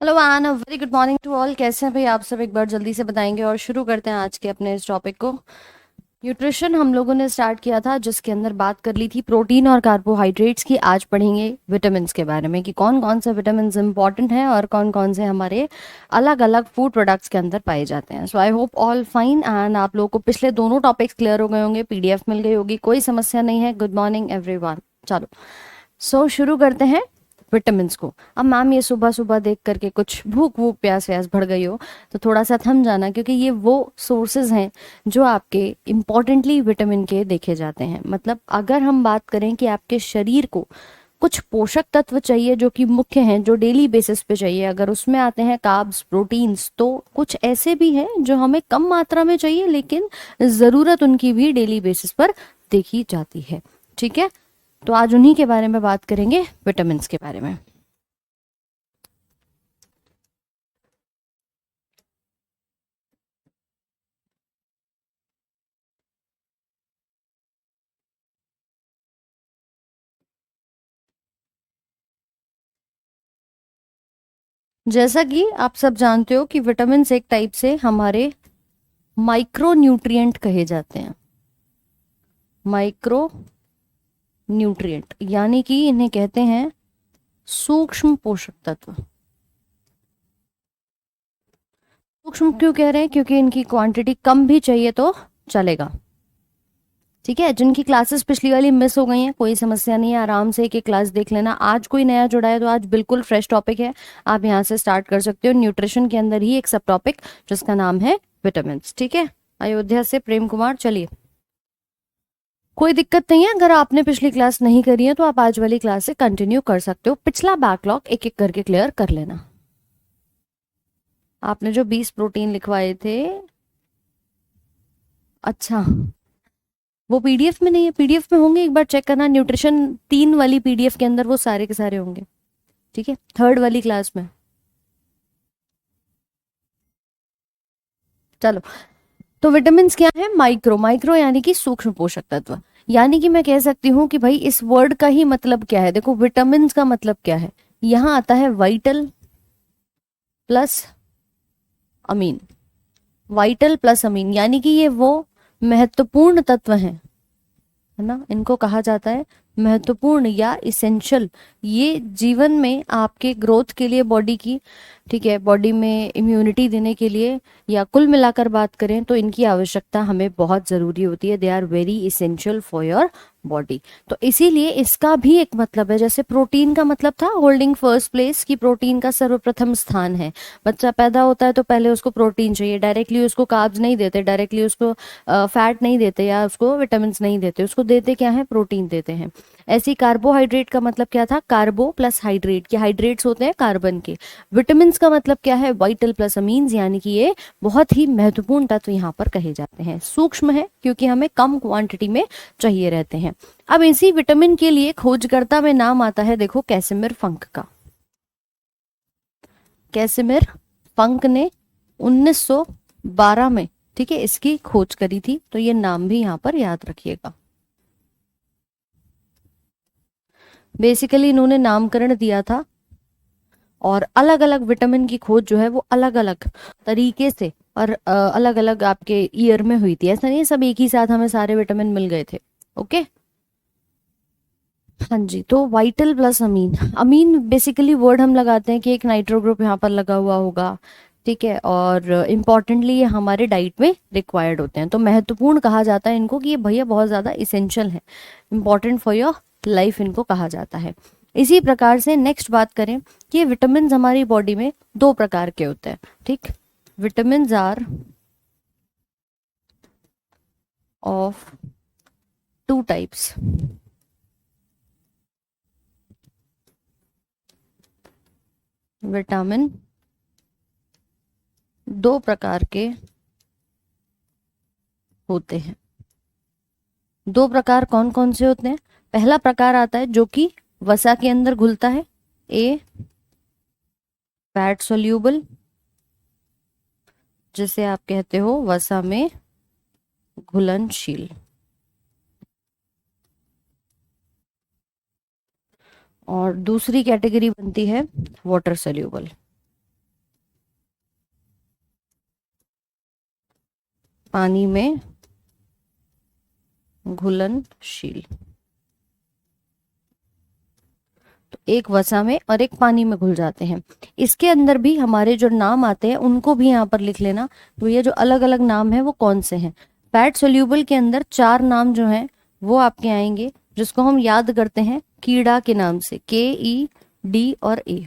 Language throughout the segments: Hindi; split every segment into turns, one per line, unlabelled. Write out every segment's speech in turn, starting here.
Hello on, very good morning to all. कैसे हैं भाई आप सब? एक बार जल्दी से बताएंगे और शुरू करते हैं आज के अपने इस टॉपिक को। न्यूट्रिशन हम लोगों ने स्टार्ट किया था, जिसके अंदर बात कर ली थी प्रोटीन और कार्बोहाइड्रेट्स की। आज पढ़ेंगे विटामिन्स के बारे में कि कौन कौन से विटामिन्स इंपॉर्टेंट हैं और कौन कौन से हमारे अलग अलग फूड प्रोडक्ट्स के अंदर पाए जाते हैं। So I hope all fine and आप लोगों को पिछले दोनों टॉपिक्स क्लियर हो गए होंगे, पीडीएफ मिल गई होगी, कोई समस्या नहीं है। Good morning everyone. चलो, शुरू करते हैं विटामिन्स को। अब मैम ये सुबह सुबह देख करके कुछ भूख वूख प्यास व्यास बढ़ गई हो तो थोड़ा सा थम जाना, क्योंकि ये वो सोर्सेज हैं जो आपके इम्पोर्टेंटली विटामिन के देखे जाते हैं। मतलब अगर हम बात करें कि आपके शरीर को कुछ पोषक तत्व चाहिए जो कि मुख्य हैं, जो डेली बेसिस पे चाहिए, अगर उसमें आते हैं कार्ब्स, प्रोटीन्स, तो कुछ ऐसे भी हैं जो हमें कम मात्रा में चाहिए लेकिन ज़रूरत उनकी भी डेली बेसिस पर देखी जाती है। ठीक है, तो आज उन्हीं के बारे में बात करेंगे, विटामिन्स के बारे में। जैसा कि आप सब जानते हो कि विटामिन्स एक टाइप से हमारे माइक्रो न्यूट्रिएंट कहे जाते हैं। माइक्रो न्यूट्रिएंट यानी कि इन्हें कहते हैं सूक्ष्म पोषक तत्व। सूक्ष्म क्यों कह रहे हैं? क्योंकि इनकी क्वांटिटी कम भी चाहिए तो चलेगा। ठीक है, जिनकी क्लासेस पिछली वाली मिस हो गई हैं कोई समस्या नहीं है, आराम से एक एक क्लास देख लेना। आज कोई नया जुड़ा है तो आज बिल्कुल फ्रेश टॉपिक है, आप यहाँ से स्टार्ट कर सकते हो। न्यूट्रिशन के अंदर ही एक सब टॉपिक जिसका नाम है विटामिन। ठीक है, अयोध्या से प्रेम कुमार। चलिए, कोई दिक्कत नहीं है, अगर आपने पिछली क्लास नहीं करी है तो आप आज वाली क्लास से कंटिन्यू कर सकते हो। पिछला बैकलॉग एक एक करके क्लियर कर लेना। आपने जो 20 प्रोटीन लिखवाए थे, अच्छा वो पीडीएफ में नहीं है? पीडीएफ में होंगे, एक बार चेक करना। न्यूट्रिशन 3 वाली पीडीएफ के अंदर वो सारे के सारे होंगे। ठीक है, थर्ड वाली क्लास में। चलो, तो विटामिन क्या है? माइक्रो। माइक्रो यानी कि सूक्ष्म पोषक तत्व। यानी कि मैं कह सकती हूँ कि भाई इस वर्ड का ही मतलब क्या है। देखो, विटामिन का मतलब क्या है, यहाँ आता है वाइटल प्लस अमीन। वाइटल प्लस अमीन यानी कि ये वो महत्वपूर्ण तत्व हैं, है ना, इनको कहा जाता है महत्वपूर्ण या इसेंशियल। ये जीवन में आपके ग्रोथ के लिए, बॉडी की, ठीक है, बॉडी में इम्यूनिटी देने के लिए, या कुल मिलाकर बात करें तो इनकी आवश्यकता हमें बहुत ज़रूरी होती है। They are very essential for your body. तो इसीलिए इसका भी एक मतलब है। जैसे प्रोटीन का मतलब था होल्डिंग फर्स्ट प्लेस, की प्रोटीन का सर्वप्रथम स्थान है। बच्चा पैदा होता है तो पहले उसको प्रोटीन चाहिए, डायरेक्टली उसको कार्ब्स नहीं देते, डायरेक्टली उसको फैट नहीं देते या उसको विटामिन नहीं देते, उसको देते क्या है? प्रोटीन देते हैं। ऐसी कार्बोहाइड्रेट का मतलब क्या था? कार्बो प्लस हाइड्रेट, के हाइड्रेट्स होते हैं कार्बन के। विटामिन का मतलब क्या है? वाइटल प्लस अमीन्स, यानी कि ये बहुत ही महत्वपूर्ण तत्व यहाँ पर कहे जाते हैं। सूक्ष्म है क्योंकि हमें कम क्वांटिटी में चाहिए रहते हैं। अब इसी विटामिन के लिए खोजकर्ता में नाम आता है, देखो, कैसिमिर फंक का। कैसिमिर फंक ने 1912 में, ठीक है, इसकी खोज करी थी। तो ये नाम भी यहाँ पर याद रखिएगा। बेसिकली इन्होंने नामकरण दिया था और अलग अलग विटामिन की खोज जो है वो अलग अलग तरीके से और अलग अलग आपके ईयर में हुई थी। ऐसा नहीं है सब एक ही साथ हमें सारे विटामिन मिल गए थे। ओके, हाँ जी। तो वाइटल प्लस अमीन, अमीन बेसिकली वर्ड हम लगाते हैं कि एक नाइट्रो ग्रुप यहाँ पर लगा हुआ होगा, ठीक है, और इम्पॉर्टेंटली ये हमारे डाइट में रिक्वायर्ड होते हैं। तो महत्वपूर्ण कहा जाता है इनको कि ये भैया बहुत ज़्यादा इसेंशियल है, इंपॉर्टेंट फॉर योर लाइफ इनको कहा जाता है। इसी प्रकार से नेक्स्ट बात करें कि विटामिन हमारी बॉडी में दो प्रकार के होते हैं। ठीक, vitamin are of two types. Vitamin दो प्रकार के होते हैं। दो प्रकार कौन कौन से होते हैं? पहला प्रकार आता है जो कि वसा के अंदर घुलता है, ए फैट सोल्यूबल, जिसे आप कहते हो वसा में घुलनशील। और दूसरी कैटेगरी बनती है वाटर सोल्यूबल। पानी में घुलनशील। तो एक वसा में और एक पानी में घुल जाते हैं। इसके अंदर भी हमारे जो नाम आते हैं उनको भी यहाँ पर लिख लेना। तो ये जो अलग अलग नाम है वो कौन से हैं। फैट सोल्यूबल के अंदर 4 नाम जो हैं वो आपके आएंगे, जिसको हम याद करते हैं कीड़ा के नाम से, KE, D और A।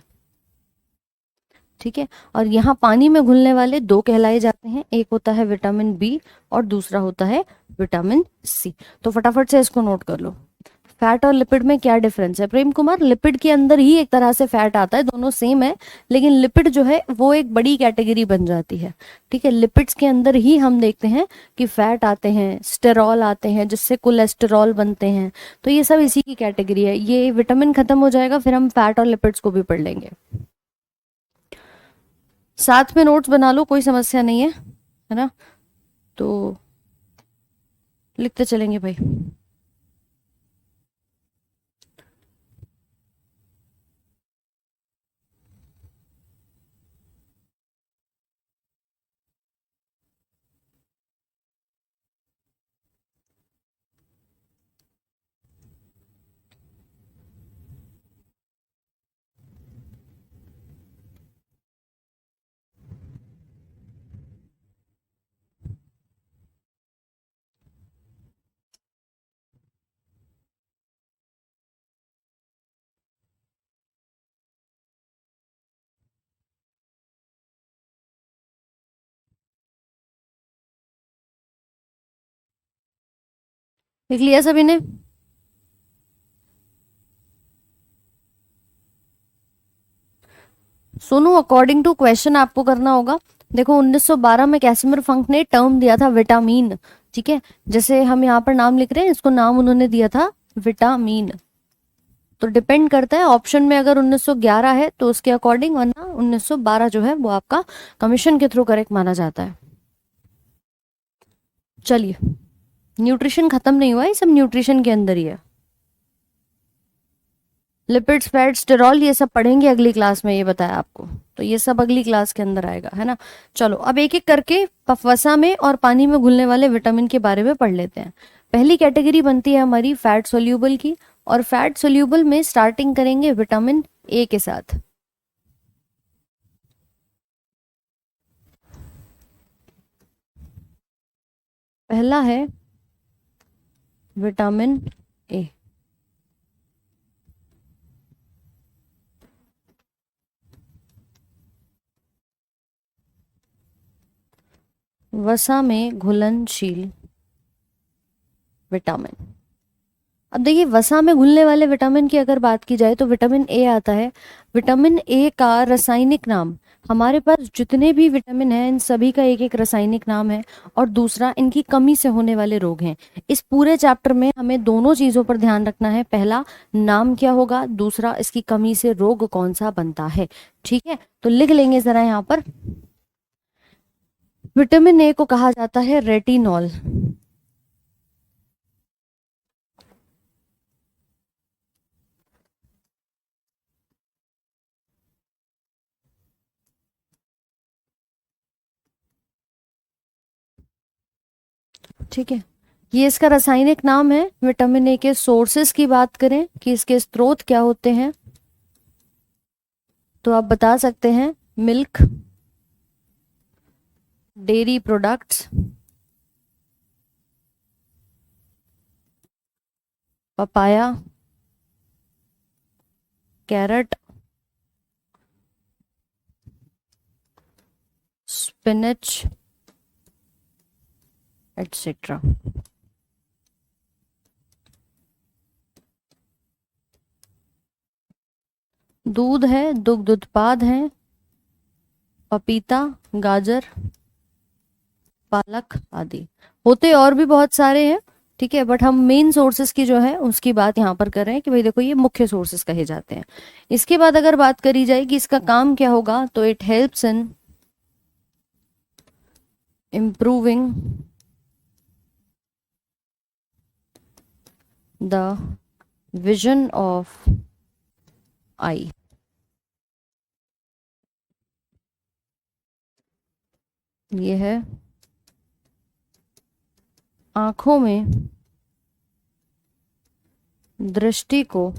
ठीक है। और यहाँ पानी में घुलने वाले 2 कहलाए जाते हैं, एक होता है विटामिन B और दूसरा होता है विटामिन C। तो फटाफट से इसको नोट कर लो। फैट और लिपिड में क्या डिफरेंस है प्रेम कुमार? लिपिड के अंदर ही एक तरह से फैट आता है, दोनों सेम है, लेकिन लिपिड जो है वो एक बड़ी कैटेगरी बन जाती है। ठीक है, लिपिड्स के अंदर ही हम देखते हैं कि फैट आते हैं, स्टेरॉल आते हैं जिससे कोलेस्टेरॉल बनते हैं। तो ये सब इसी की कैटेगरी है। ये विटामिन खत्म हो जाएगा फिर हम फैट और लिपिड्स को भी पढ़ लेंगे। साथ में नोट्स बना लो, कोई समस्या नहीं है ना? तो लिखते चलेंगे भाई। लिख लिया सभी ने? सुनो, अकॉर्डिंग टू क्वेश्चन आपको करना होगा। देखो 1912 में कैसिमिर फंक ने टर्म दिया था विटामिन। ठीक है, जैसे हम यहाँ पर नाम लिख रहे हैं, इसको नाम उन्होंने दिया था विटामिन। तो डिपेंड करता है, ऑप्शन में अगर 1911 है तो उसके अकॉर्डिंग, वरना 1912 जो है वो आपका कमीशन के थ्रू करेक्ट माना जाता है। चलिए, न्यूट्रिशन खत्म नहीं हुआ है, सब न्यूट्रिशन के अंदर ही है। लिपिड्स, फैट, स्टेरॉल ये सब पढ़ेंगे अगली क्लास में, ये बताया आपको। तो ये सब अगली क्लास के अंदर आएगा, है ना? चलो अब एक एक करके वसा में और पानी में घुलने वाले विटामिन के बारे में पढ़ लेते हैं। पहली कैटेगरी बनती है हमारी फैट सोल्यूबल की, और फैट सोल्यूबल में स्टार्टिंग करेंगे विटामिन A के साथ। पहला है विटामिन A। वसा में घुलनशील विटामिन। अब देखिए, वसा में घुलने वाले विटामिन की अगर बात की जाए तो विटामिन ए आता है। विटामिन ए का रासायनिक नाम, हमारे पास जितने भी विटामिन हैं इन सभी का एक एक रासायनिक नाम है, और दूसरा इनकी कमी से होने वाले रोग हैं। इस पूरे चैप्टर में हमें दोनों चीजों पर ध्यान रखना है, पहला नाम क्या होगा, दूसरा इसकी कमी से रोग कौन सा बनता है। ठीक है, तो लिख लेंगे जरा यहाँ पर। विटामिन ए को कहा जाता है रेटिनॉल। ठीक है, ये इसका रासायनिक नाम है। विटामिन ए के सोर्सेस की बात करें कि इसके स्रोत क्या होते हैं, तो आप बता सकते हैं milk, dairy products, papaya, carrot, spinach, etcetera. दूध है, दुग्ध उत्पाद हैं, पपीता, गाजर, पालक आदि। होते और भी बहुत सारे हैं, ठीक है, बट हम मेन सोर्सेस की जो है उसकी बात यहाँ पर कर रहे हैं कि भाई देखो ये मुख्य सोर्सेस कहे जाते हैं। इसके बाद अगर बात करी जाए कि इसका काम क्या होगा, तो it helps in improving the vision of eye। ये है आंखों में दृष्टि को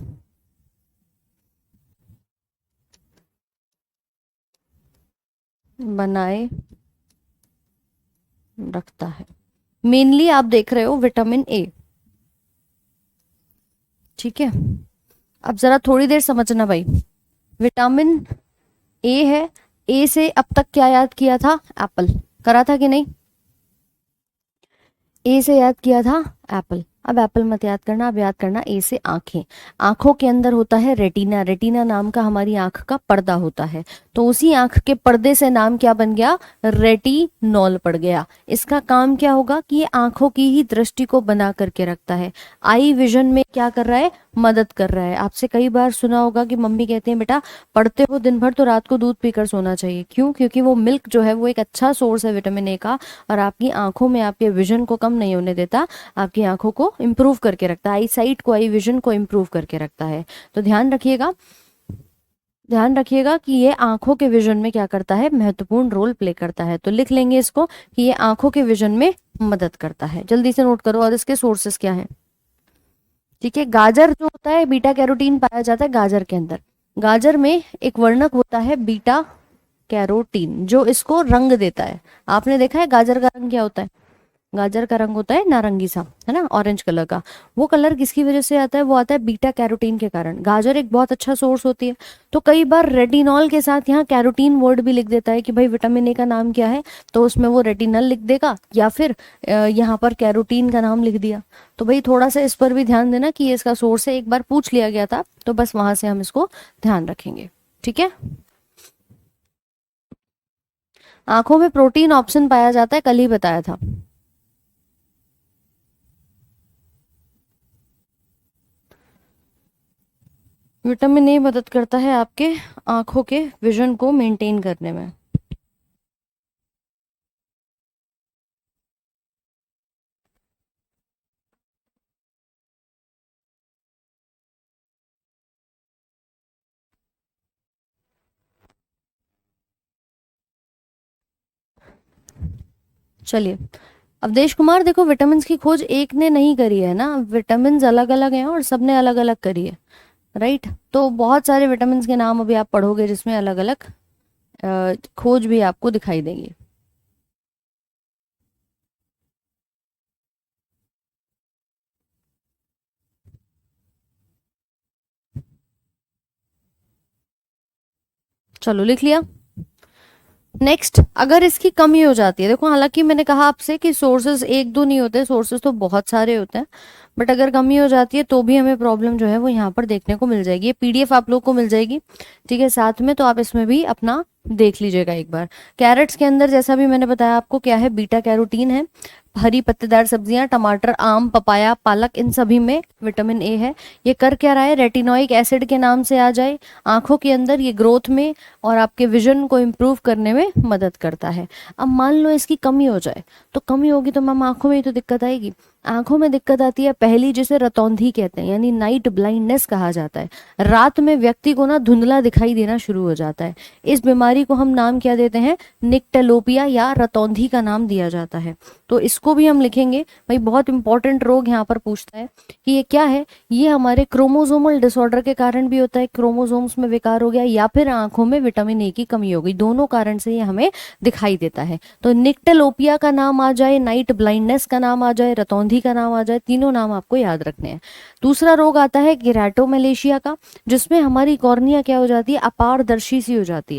बनाए रखता है। मेनली आप देख रहे हो विटामिन ए, ठीक है। अब जरा थोड़ी देर समझना भाई, विटामिन ए है, ए से अब तक क्या याद किया था? एप्पल, करा था कि नहीं? ए से याद किया था एप्पल। अब एप्पल मत याद करना, अब याद करना ए से आंखें। आंखों के अंदर होता है रेटिना, रेटिना नाम का हमारी आंख का पर्दा होता है। तो उसी आंख के पर्दे से नाम क्या बन गया? रेटिनॉल पड़ गया। इसका काम क्या होगा कि ये आंखों की ही दृष्टि को बना करके रखता है। आई विजन में क्या कर रहा है? मदद कर रहा है। आपसे कई बार सुना होगा कि मम्मी कहते हैं बेटा पढ़ते हो दिन भर तो रात को दूध पीकर सोना चाहिए। क्यों? क्योंकि वो मिल्क जो है वो एक अच्छा सोर्स है विटामिन ए का, और आपकी आंखों में आपके विजन को कम नहीं होने देता, आपकी आंखों को इंप्रूव करके रखता है, आई साइट को, आई विजन को इंप्रूव करके रखता है। तो ध्यान रखिएगा, ध्यान रखिएगा कि ये आंखों के विजन में क्या करता है? महत्वपूर्ण रोल प्ले करता है। तो लिख लेंगे इसको कि ये आंखों के विजन में मदद करता है। जल्दी से नोट करो। और इसके सोर्सेस क्या है? ठीक है, गाजर जो होता है, बीटा कैरोटीन पाया जाता है गाजर के अंदर। गाजर में एक वर्णक होता है बीटा कैरोटीन जो इसको रंग देता है। आपने देखा है गाजर का रंग क्या होता है? गाजर का रंग होता है नारंगी सा, है ना, ऑरेंज कलर का। वो कलर किसकी वजह से आता है? वो आता है बीटा कैरोटीन के कारण। गाजर एक बहुत अच्छा सोर्स होती है। तो कई बार रेटिनॉल के साथ यहाँ कैरोटीन वर्ड भी लिख देता है कि भाई विटामिन ए का नाम क्या है, तो उसमें वो रेटिनल लिख देगा, या फिर यहाँ पर कैरोटीन का नाम लिख दिया। तो भाई थोड़ा सा इस पर भी ध्यान देना कि ये इसका सोर्स है, एक बार पूछ लिया गया था, तो बस वहां से हम इसको ध्यान रखेंगे। ठीक है, आंखों में प्रोटीन ऑप्शन पाया जाता है, कल ही बताया था। विटामिन ए मदद करता है आपके आंखों के विजन को मेंटेन करने में। चलिए, अवधेश कुमार देखो, विटामिन की खोज एक ने नहीं करी है ना, विटामिन अलग अलग हैं और सबने अलग अलग करी है, राइट। तो बहुत सारे विटामिन के नाम अभी आप पढ़ोगे जिसमें अलग अलग खोज भी आपको दिखाई देंगी। चलो लिख लिया। नेक्स्ट, अगर इसकी कमी हो जाती है, देखो हालांकि मैंने कहा आपसे कि सोर्सेज एक दो नहीं होते, सोर्सेज तो बहुत सारे होते हैं, बट अगर कमी हो जाती है तो भी हमें प्रॉब्लम जो है वो यहाँ पर देखने को मिल जाएगी। ये पीडीएफ आप लोग को मिल जाएगी, ठीक है, साथ में, तो आप इसमें भी अपना देख लीजिएगा एक बार। कैरेट्स के अंदर जैसा भी मैंने बताया आपको क्या है, बीटा कैरोटीन है। हरी पत्तेदार सब्जियां, टमाटर, आम, पपाया, पालक, इन सभी में विटामिन ए है। ये कर क्या रहा है? रेटिनोइक एसिड के नाम से आ जाए, आंखों के अंदर ये ग्रोथ में और आपके विजन को इम्प्रूव करने में मदद करता है। अब मान लो इसकी कमी हो जाए, तो कमी होगी तो मैम आंखों में ही तो दिक्कत आएगी। आंखों में दिक्कत आती है पहली, जिसे रतौंधी कहते हैं, यानी नाइट ब्लाइंडनेस कहा जाता है। रात में व्यक्ति को ना धुंधला दिखाई देना शुरू हो जाता है। इस बीमारी को हम नाम क्या देते हैं? निक्टेलोपिया या रतौंधी का नाम दिया जाता है। तो इसको भी हम लिखेंगे भाई, बहुत इंपॉर्टेंट रोग यहाँ पर पूछता है कि ये क्या है। ये हमारे क्रोमोसोमल डिसऑर्डर के कारण भी होता है, क्रोमोसोम्स में विकार हो गया, या फिर आंखों में विटामिन ए की कमी हो गई, दोनों कारण से ये हमें दिखाई देता है। तो निक्टेलोपिया का नाम आ जाए, नाइट ब्लाइंडनेस का नाम आ जाए, रतौंधी का नाम आ जाए, तीनों नाम आपको याद रखने हैं। दूसरा रोग आता है गिरैटोमेलेशिया का, जिसमें हमारी कॉर्निया क्या हो जाती है? अपारदर्शी सी हो जाती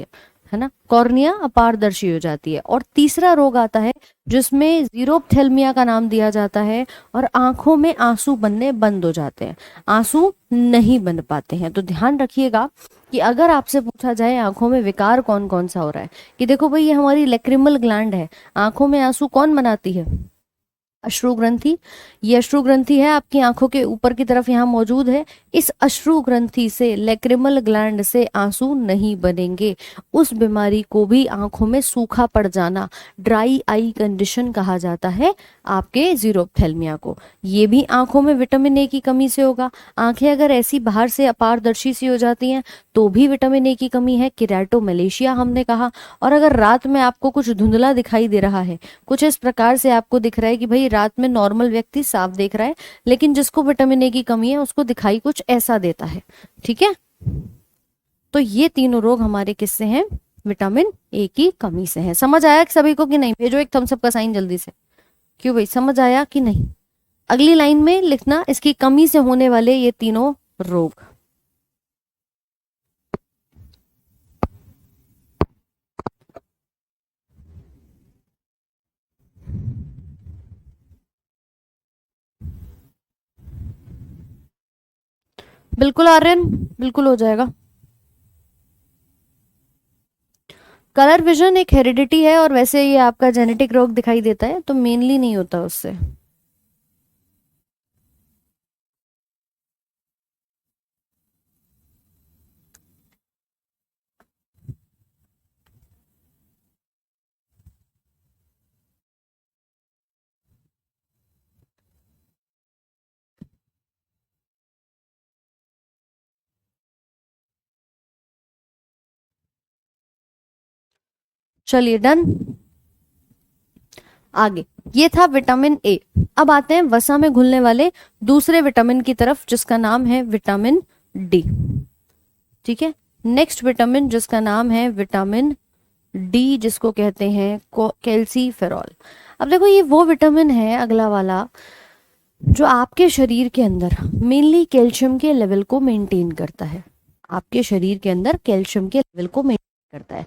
है ना, कॉर्निया अपारदर्शी हो जाती है। और तीसरा रोग आता है जिसमें जीरोप्थेल्मिया का नाम दिया जाता है, और आंखों में आंसू बनने बंद हो जाते हैं, आंसू नहीं बन पाते हैं। तो ध्यान रखिएगा कि अगर आपसे पूछा जाए आंखों में विकार कौन कौन सा हो रहा है, कि देखो भाई ये हमारी लेक्रिमल ग्लैंड है, आंखों में आंसू कौन बनाती है? अश्रु ग्रंथि। ये अश्रु ग्रंथि है आपकी आंखों के ऊपर की तरफ यहाँ मौजूद है। इस अश्रु ग्रंथि से, लेक्रिमल ग्लैंड से आंसू नहीं बनेंगे। उस बीमारी को भी आंखों में सूखा पड़ जाना, ड्राई आई कंडीशन कहा जाता है आपके जीरोप्थेल्मिया को। ये भी आंखों में विटामिन ए की कमी से होगा। आंखें अगर ऐसी बाहर से अपारदर्शी सी हो जाती हैं तो भी विटामिन ए की कमी है, केराटोमलेशिया हमने कहा। और अगर रात में आपको कुछ धुंधला दिखाई दे रहा है, कुछ इस प्रकार से आपको दिख रहा है कि भाई रात में नॉर्मल व्यक्ति साफ देख रहा है, लेकिन जिसको विटामिन ए की कमी है उसको दिखाई कुछ ऐसा देता है, ठीक है। तो ये तीनों रोग हमारे किससे हैं, विटामिन ए की कमी से है। समझ आया सभी को कि नहीं? भेजो एक थम्स अप का साइन जल्दी से। क्यों भाई, समझ आया कि नहीं? अगली लाइन में लिखना इसकी कमी से होने वाले ये तीनों रोग। बिल्कुल आर्यन, बिल्कुल हो जाएगा। कलर विजन एक हेरिडिटी है, और वैसे ये आपका जेनेटिक रोग दिखाई देता है, तो मेनली नहीं होता उससे। चलिए डन। आगे ये था विटामिन ए। अब आते हैं वसा में घुलने वाले दूसरे विटामिन की तरफ, जिसका नाम है विटामिन डी। ठीक है, नेक्स्ट विटामिन जिसका नाम है विटामिन डी, जिसको कहते हैं कैल्सीफेरॉल। अब देखो ये वो विटामिन है अगला वाला जो आपके शरीर के अंदर मेनली कैल्शियम के लेवल को मेंटेन करता है। आपके शरीर के अंदर कैल्शियम के लेवल को मेंटेन करता है।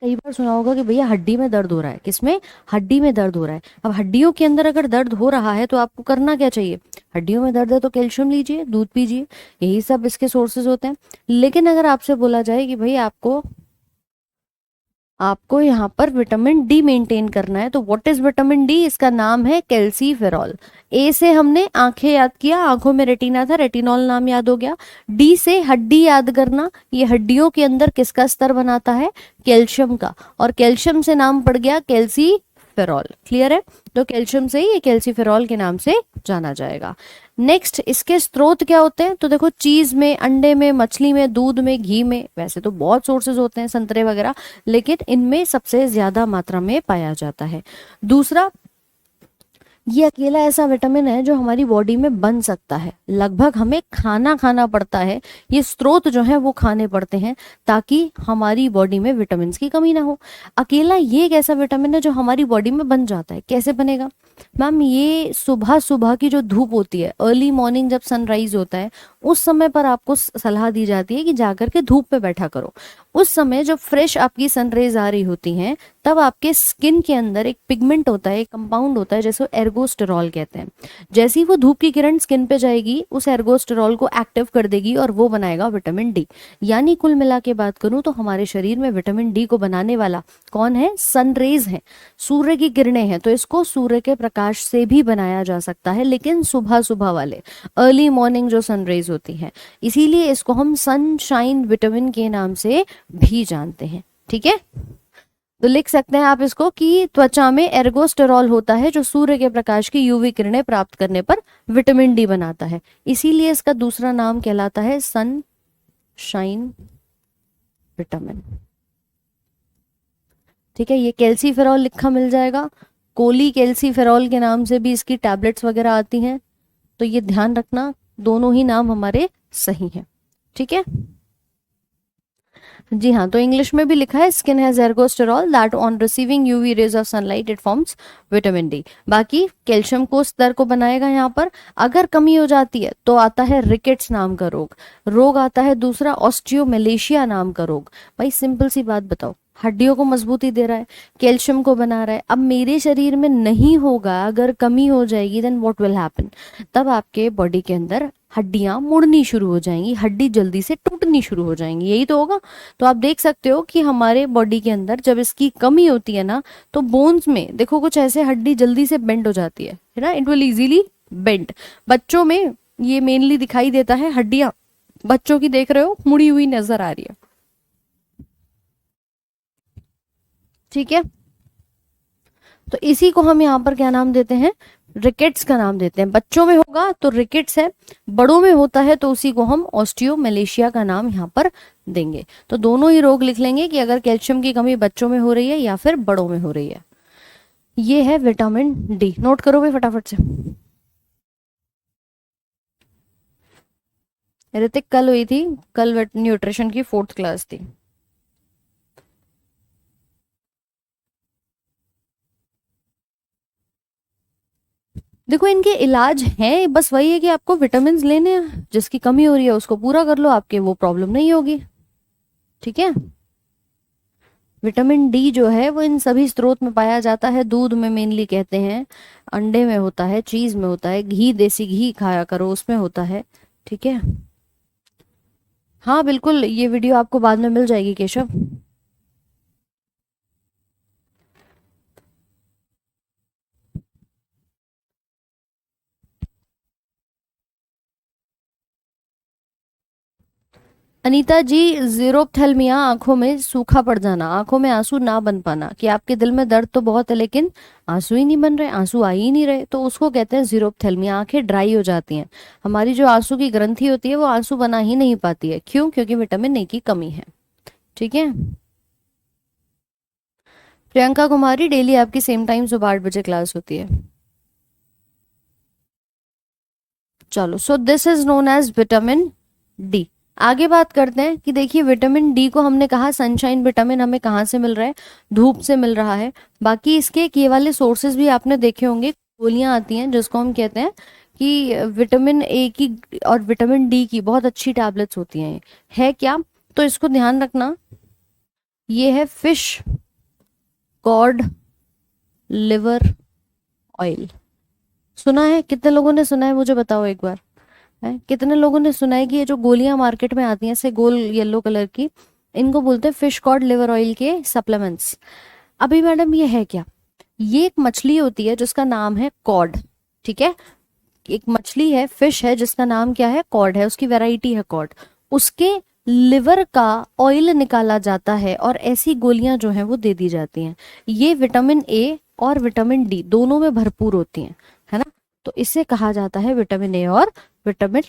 कई बार सुना होगा कि भैया हड्डी में दर्द हो रहा है। किसमें? हड्डी में दर्द हो रहा है। अब हड्डियों के अंदर अगर दर्द हो रहा है तो आपको करना क्या चाहिए? हड्डियों में दर्द है तो कैल्शियम लीजिए, दूध पीजिए, यही सब इसके सोर्सेज होते हैं। लेकिन अगर आपसे बोला जाए कि भाई आपको आपको यहाँ पर विटामिन डी मेंटेन करना है, तो व्हाट इज विटामिन डी? इसका नाम है कैल्सीफेरॉल। ए से हमने आंखें याद किया, आंखों में रेटिना था, रेटिनॉल नाम याद हो गया। डी से हड्डी याद करना, ये हड्डियों के अंदर किसका स्तर बनाता है? कैल्शियम का, और कैल्शियम से नाम पड़ गया कैल्सीफेरॉल। क्लियर है? तो कैल्शियम से ही ये कैल्सीफेरॉल के नाम से जाना जाएगा। नेक्स्ट, इसके स्रोत क्या होते हैं? तो देखो चीज में, अंडे में, मछली में, दूध में, घी में, वैसे तो बहुत सोर्सेज होते हैं, संतरे वगैरह, लेकिन इनमें सबसे ज्यादा मात्रा में पाया जाता है। दूसरा, ये अकेला ऐसा विटामिन है जो हमारी बॉडी में बन सकता है। लगभग हमें खाना पड़ता है, ये स्रोत जो है वो खाने पड़ते हैं ताकि हमारी बॉडी में विटामिन की कमी ना हो। अकेला ये एक ऐसा विटामिन है जो हमारी बॉडी में बन जाता है। कैसे बनेगा मैम? ये सुबह सुबह की जो धूप होती है, अर्ली मॉर्निंग जब सनराइज होता है, उस समय पर आपको सलाह दी जाती है कि जाकर के धूप पे बैठा करो। उस समय जब फ्रेश आपकी सनरेज आ रही होती हैं, तब आपके स्किन के अंदर एक पिगमेंट होता है, एक कंपाउंड होता है, जैसे एर्गोस्टेरॉल कहते हैं। जैसे ही वो धूप की किरण स्किन पे जाएगी, उस एर्गोस्टेरॉल को एक्टिव कर देगी और वो बनाएगा विटामिन डी। यानी कुल मिला के बात करूं तो हमारे शरीर में विटामिन डी को बनाने वाला कौन है? सनरेज है, सूर्य की किरणें हैं। तो इसको सूर्य के प्रकाश से भी बनाया जा सकता है, लेकिन सुबह सुबह वाले अर्ली मॉर्निंग जो सनरेज होती है, इसीलिए इसको हम सनशाइन विटामिन के नाम से भी जानते हैं। ठीक है, तो लिख सकते हैं आप इसको कि त्वचा में एर्गोस्टेरॉल होता है जो सूर्य के प्रकाश की यूवी किरणें प्राप्त करने पर विटामिन डी बनाता है। इसीलिए इसका दूसरा नाम कहलाता है सनशाइन विटामिन। ठीक है, ये कैल्सीफेरॉल लिखा मिल जाएगा। कोली कैल्सीफेरॉल के नाम से भी इसकी टैबलेट्स वगैरह आती हैं, तो ये ध्यान रखना, दोनों ही नाम हमारे सही हैं। ठीक है जी हाँ, तो इंग्लिश में भी लिखा है skin has ergosterol that on receiving UV rays of sunlight it forms vitamin D. बाकी कैल्शियम को स्तर को बनाएगा यहाँ पर। अगर कमी हो जाती है तो आता है रिकेट्स नाम का रोग आता है दूसरा ऑस्टियोमेलेशिया नाम का रोग। भाई सिंपल सी बात बताओ, हड्डियों को मजबूती दे रहा है, कैल्शियम को बना रहा है, अब मेरे शरीर में नहीं होगा, अगर कमी हो जाएगी देन व्हाट विल हैपन? तब आपके बॉडी के अंदर हड्डियां मुड़नी शुरू हो जाएंगी, हड्डी जल्दी से टूटनी शुरू हो जाएंगी, यही तो होगा। तो आप देख सकते हो कि हमारे बॉडी के अंदर जब इसकी कमी होती है ना, तो बोन्स में देखो कुछ ऐसे हड्डी जल्दी से बेंड हो जाती है ना, इट विल इजीली बेंड। बच्चों में ये मेनली दिखाई देता है, हड्डियां बच्चों की देख रहे हो मुड़ी हुई नजर आ रही है। ठीक है, तो इसी को हम यहाँ पर क्या नाम देते हैं? रिकेट्स का नाम देते हैं। बच्चों में होगा तो रिकेट्स है, बड़ों में होता है तो उसी को हम ऑस्टियोमेलेशिया का नाम यहाँ पर देंगे। तो दोनों ही रोग लिख लेंगे कि अगर कैल्शियम की कमी बच्चों में हो रही है या फिर बड़ों में हो रही है। ये है विटामिन डी, नोट करो भाई फटाफट से। ऋतिक कल हुई थी, कल न्यूट्रिशन की 4th क्लास थी। देखो इनके इलाज हैं, बस वही है कि आपको विटामिन लेने हैं, जिसकी कमी हो रही है उसको पूरा कर लो, आपके वो प्रॉब्लम नहीं होगी। ठीक है। विटामिन डी जो है वो इन सभी स्रोत में पाया जाता है। दूध में मेनली कहते हैं, अंडे में होता है, चीज में होता है, घी, देसी घी खाया करो उसमें होता है। ठीक है। हाँ बिल्कुल, ये वीडियो आपको बाद में मिल जाएगी केशव। अनीता जी, जीरोप्थेल्मिया आंखों में सूखा पड़ जाना, आंखों में आंसू ना बन पाना, कि आपके दिल में दर्द तो बहुत है लेकिन आंसू ही नहीं बन रहे, आंसू आ ही नहीं रहे, तो उसको कहते हैं जीरोप्थेल्मिया। आंखें ड्राई हो जाती हैं, हमारी जो आंसू की ग्रंथि होती है वो आंसू बना ही नहीं पाती है। क्यों? क्योंकि विटामिन ए की कमी है। ठीक है। प्रियंका कुमारी, डेली आपकी सेम टाइम सुबह 8 बजे क्लास होती है। चलो, so this is known as vitamin D. आगे बात करते हैं कि देखिए विटामिन डी को हमने कहा सनशाइन विटामिन हमें कहाँ से मिल रहा है, धूप से मिल रहा है। बाकी इसके ये वाले सोर्सेज भी आपने देखे होंगे, गोलियां आती हैं जिसको हम कहते हैं कि विटामिन ए की और विटामिन डी की बहुत अच्छी टैबलेट्स होती हैं। है क्या? तो इसको ध्यान रखना, ये है फिश कॉड लिवर ऑयल। सुना है? कितने लोगों ने सुना है मुझे बताओ एक बार। है कितने लोगों ने सुना है कि ये जो गोलियां मार्केट में आती हैं ऐसे गोल येलो कलर की, इनको बोलते हैं फिश कॉड लिवर ऑयल के सप्लीमेंट्स। अभी मैडम ये है क्या? ये एक मछली होती है जिसका नाम है कॉड। ठीक है। एक मछली है, फिश है जिसका नाम क्या है? कॉड है, उसकी वैरायटी है कॉड। उसके लिवर का ऑयल निकाला जाता है और ऐसी गोलियां जो हैं वो दे दी जाती हैं। ये विटामिन ए और विटामिन डी दोनों में भरपूर होती हैं, है ना। तो इसे कहा जाता है विटामिन ए और विटामिन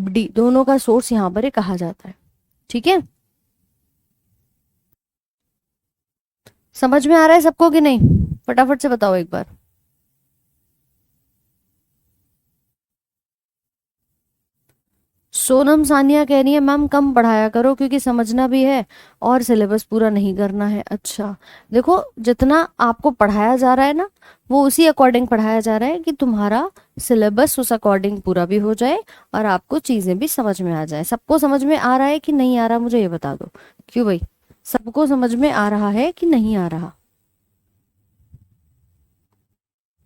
डी, दोनों का सोर्स यहाँ पर ये कहा जाता है। ठीक है। समझ में आ रहा है सबको कि नहीं? फटाफट से बताओ एक बार। सोनम सानिया कह रही है मैम कम पढ़ाया करो क्योंकि समझना भी है और सिलेबस पूरा नहीं करना है। अच्छा, देखो जितना आपको पढ़ाया जा रहा है ना, वो उसी अकॉर्डिंग पढ़ाया जा रहा है कि तुम्हारा सिलेबस उस अकॉर्डिंग पूरा भी हो जाए और आपको चीजें भी समझ में आ जाए। सबको समझ में आ रहा है कि नहीं आ रहा, मुझे ये बता दो। क्यों भाई, सबको समझ में आ रहा है कि नहीं आ रहा?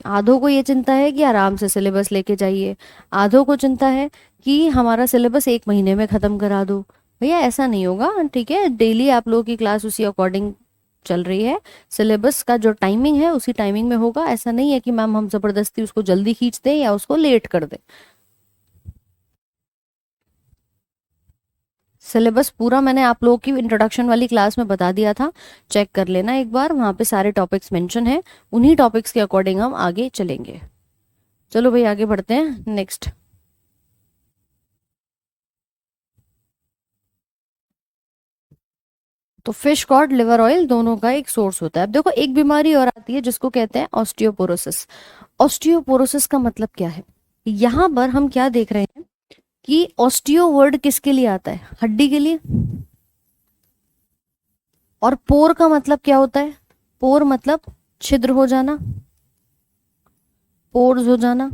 आधों को ये चिंता है कि आराम से सिलेबस लेके जाइए, आधों को चिंता है कि हमारा सिलेबस 1 महीने में खत्म करा दो। भैया ऐसा नहीं होगा। ठीक है, डेली आप लोगों की क्लास उसी अकॉर्डिंग चल रही है, सिलेबस का जो टाइमिंग है उसी टाइमिंग में होगा। ऐसा नहीं है कि मैम हम जबरदस्ती उसको जल्दी खींच दें या उसको लेट कर दें। सिलेबस पूरा मैंने आप लोगों की इंट्रोडक्शन वाली क्लास में बता दिया था, चेक कर लेना एक बार, वहां पे सारे टॉपिक्स मेंशन है, उन्हीं टॉपिक्स के अकॉर्डिंग हम आगे चलेंगे। चलो भाई आगे बढ़ते हैं नेक्स्ट। तो फिश कॉड लिवर ऑयल दोनों का एक सोर्स होता है। अब देखो एक बीमारी और आती है जिसको कहते हैं ऑस्टियोपोरोसिस। ऑस्टियोपोरोसिस का मतलब क्या है? यहां पर हम क्या देख रहे हैं कि ऑस्टियो वर्ड किसके लिए आता है? हड्डी के लिए। और पोर का मतलब क्या होता है? पोर मतलब छिद्र हो जाना, पोर्स हो जाना।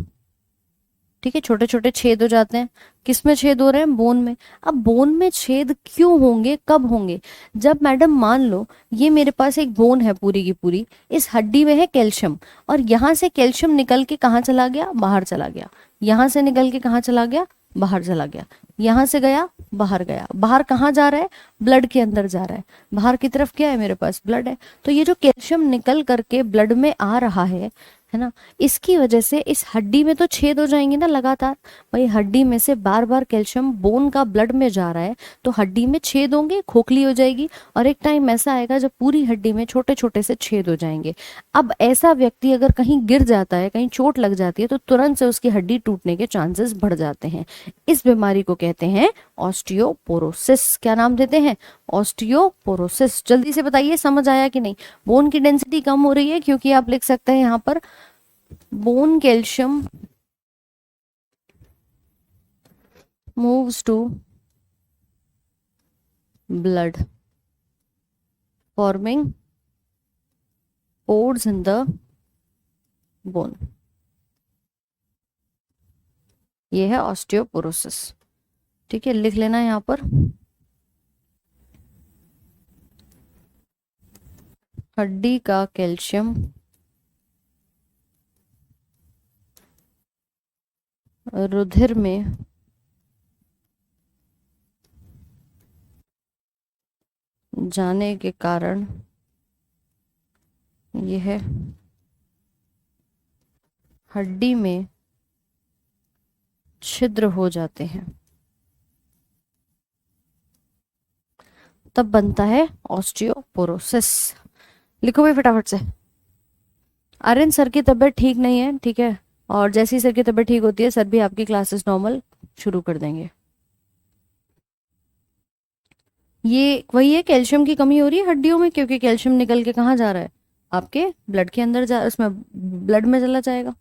ठीक है, छोटे छोटे छेद हो जाते हैं। किस में छेद हो रहे हैं? बोन में। अब बोन में छेद क्यों होंगे, कब होंगे? जब मैडम मान लो ये मेरे पास एक बोन है पूरी की पूरी, इस हड्डी में है कैल्शियम, और यहां से कैल्शियम निकल के कहाँ चला गया? बाहर चला गया। यहां से निकल के कहाँ चला गया? बाहर चला गया। यहां से गया, बाहर गया, बाहर कहाँ जा रहा है, ब्लड के अंदर जा रहा है, बाहर की तरफ क्या है मेरे पास, ब्लड है। तो ये जो कैल्शियम निकल करके ब्लड में आ रहा है ना, इसकी वजह से इस हड्डी में तो छेद हो जाएंगे ना लगातार। भाई हड्डी में से बार बार कैल्शियम बोन का ब्लड में जा रहा है, तो हड्डी में छेद होंगे, खोखली हो जाएगी, और एक टाइम ऐसा आएगा जब पूरी हड्डी में छोटे छोटे से छेद हो जाएंगे। अब ऐसा व्यक्ति अगर कहीं गिर जाता है, कहीं चोट लग जाती है, तो तुरंत से उसकी हड्डी टूटने के चांसेस बढ़ जाते हैं। इस बीमारी को कहते हैं ऑस्टियोपोरोसिस। क्या नाम देते हैं, ऑस्टियोपोरोसिस। जल्दी से बताइए समझ आया कि नहीं। बोन की डेंसिटी कम हो रही है, क्योंकि आप लिख सकते हैं यहाँ पर bone calcium moves to blood forming pores in the bone। ये है ऑस्टियोपोरोसिस। ठीक है, लिख लेना यहां पर। हड्डी का कैल्शियम रुधिर में जाने के कारण यह हड्डी में छिद्र हो जाते हैं, तब बनता है ऑस्टियोपोरोसिस। लिखो भाई फटाफट से। आर्यन सर की तबीयत ठीक नहीं है, ठीक है, और जैसी सर की तबीयत ठीक होती है सर भी आपकी क्लासेस नॉर्मल शुरू कर देंगे। ये वही है, कैल्शियम की कमी हो रही है हड्डियों में, क्योंकि कैल्शियम निकल के कहाँ जा रहा है, आपके ब्लड के अंदर जा, उसमें ब्लड में चला जाएगा।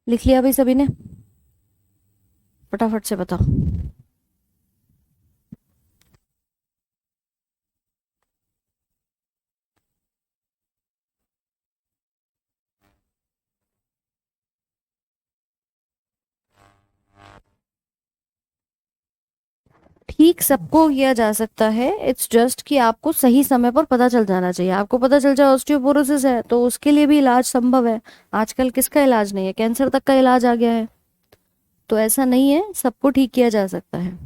लिख लिया भाई सभी ने, फटाफट से बताओ। ठीक सबको किया जा सकता है, इट्स जस्ट कि आपको सही समय पर पता चल जाना चाहिए। आपको पता चल जाए ऑस्टियोपोरोसिस है तो उसके लिए भी इलाज संभव है। आजकल किसका इलाज नहीं है, कैंसर तक का इलाज आ गया है। तो ऐसा नहीं है, सबको ठीक किया जा सकता है।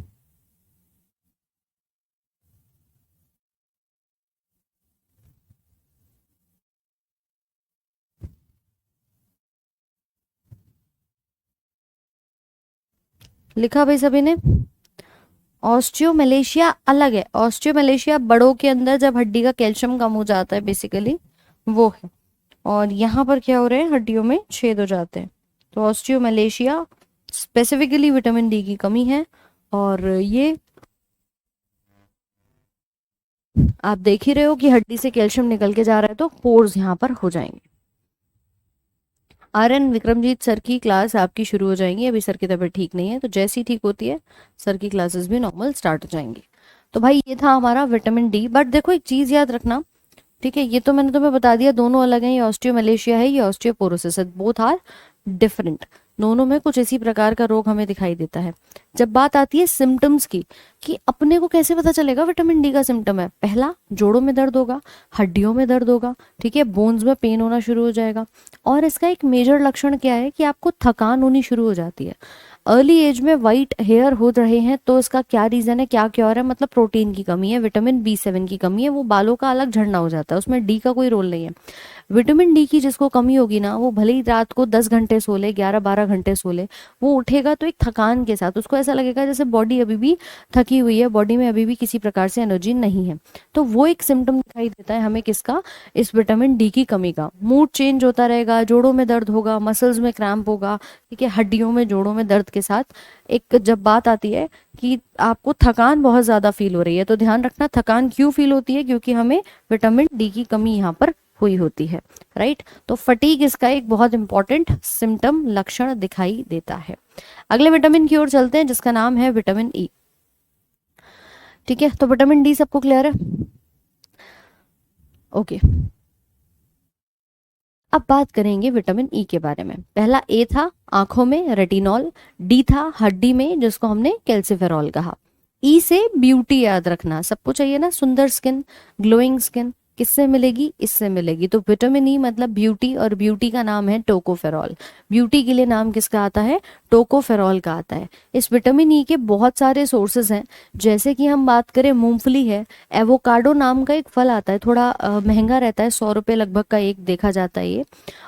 लिखा भाई सभी ने। ऑस्टियोमलेशिया अलग है। ऑस्टियोमलेशिया बड़ों के अंदर जब हड्डी का कैल्शियम कम हो जाता है, बेसिकली वो है। और यहाँ पर क्या हो रहे हैं, हड्डियों में छेद हो जाते हैं। तो ऑस्टियोमलेशिया स्पेसिफिकली विटामिन डी की कमी है। और ये आप देख ही रहे हो कि हड्डी से कैल्शियम निकल के जा रहा है, तो पोर्स यहाँ पर हो जाएंगे। आर्यन विक्रमजीत सर की क्लास आपकी शुरू हो जाएंगी। अभी सर की तबीयत ठीक नहीं है, तो जैसी ठीक होती है सर की क्लासेस भी नॉर्मल स्टार्ट हो जाएंगी। तो भाई ये था हमारा विटामिन डी। बट देखो एक चीज याद रखना, ठीक है, ये तो मैंने तुम्हें बता दिया, दोनों अलग हैं। ये ऑस्टियोमलेशिया है, ये ऑस्टियोपोरोसिस है, बोथ आर डिफरेंट। दोनों में कुछ इसी प्रकार का रोग हमें दिखाई देता है। जब बात आती है सिम्टम्स की, कि अपने को कैसे पता चलेगा विटामिन डी का सिम्टम है, पहला जोड़ों में दर्द होगा, हड्डियों में दर्द होगा, ठीक है, बोन्स में पेन होना शुरू हो जाएगा। और इसका एक मेजर लक्षण क्या है कि आपको थकान होनी शुरू हो जाती है। अर्ली एज में वाइट हेयर हो रहे हैं, तो इसका क्या रीजन है, क्या क्या हो रहा है, मतलब प्रोटीन की कमी है, विटामिन B7 की कमी है, वो बालों का अलग झड़ना हो जाता है, उसमें डी का कोई रोल नहीं है। विटामिन डी की जिसको कमी होगी ना, वो भले ही रात को 10 घंटे सो ले, 11-12 घंटे सो ले, वो उठेगा तो एक थकान के साथ, उसको ऐसा लगेगा जैसे बॉडी अभी भी थकी हुई है, बॉडी में अभी भी किसी प्रकार से एनर्जी नहीं है। तो वो एक सिम्टम दिखाई देता है हमें किसका, इस विटामिन डी की कमी का। मूड चेंज होता रहेगा, जोड़ों में दर्द होगा, मसल्स में क्रैम्प होगा, ठीक है, हड्डियों में, जोड़ों में दर्द के साथ। एक जब बात आती है कि आपको थकान बहुत ज्यादा फील हो रही है, तो ध्यान रखना थकान क्यों फील होती है, क्योंकि हमें विटामिन डी की कमी यहाँ पर हुई होती है, राइट। तो फटीग इसका एक बहुत इंपॉर्टेंट सिम्टम, लक्षण दिखाई देता है। अगले विटामिन की ओर चलते हैं, जिसका नाम है विटामिन ई। ठीक है, तो विटामिन डी सबको क्लियर है, ओके। अब बात करेंगे विटामिन ई के बारे में। पहला ए था आंखों में, रेटिनॉल। डी था हड्डी में, जिसको हमने कैल्सिफेरॉल कहा। ई से ब्यूटी याद रखना, सबको चाहिए ना सुंदर स्किन, ग्लोइंग स्किन, किससे मिलेगी, इससे मिलेगी। तो विटामिन ई मतलब ब्यूटी, और ब्यूटी का नाम है टोकोफेरॉल। ब्यूटी के लिए नाम किसका आता है, टोकोफेरॉल का आता है। इस विटामिन ई के बहुत सारे सोर्सेज हैं, जैसे कि हम बात करें मूंगफली है, एवोकाडो नाम का एक फल आता है, थोड़ा महंगा रहता है, 100 रुपये लगभग का एक देखा जाता है ये,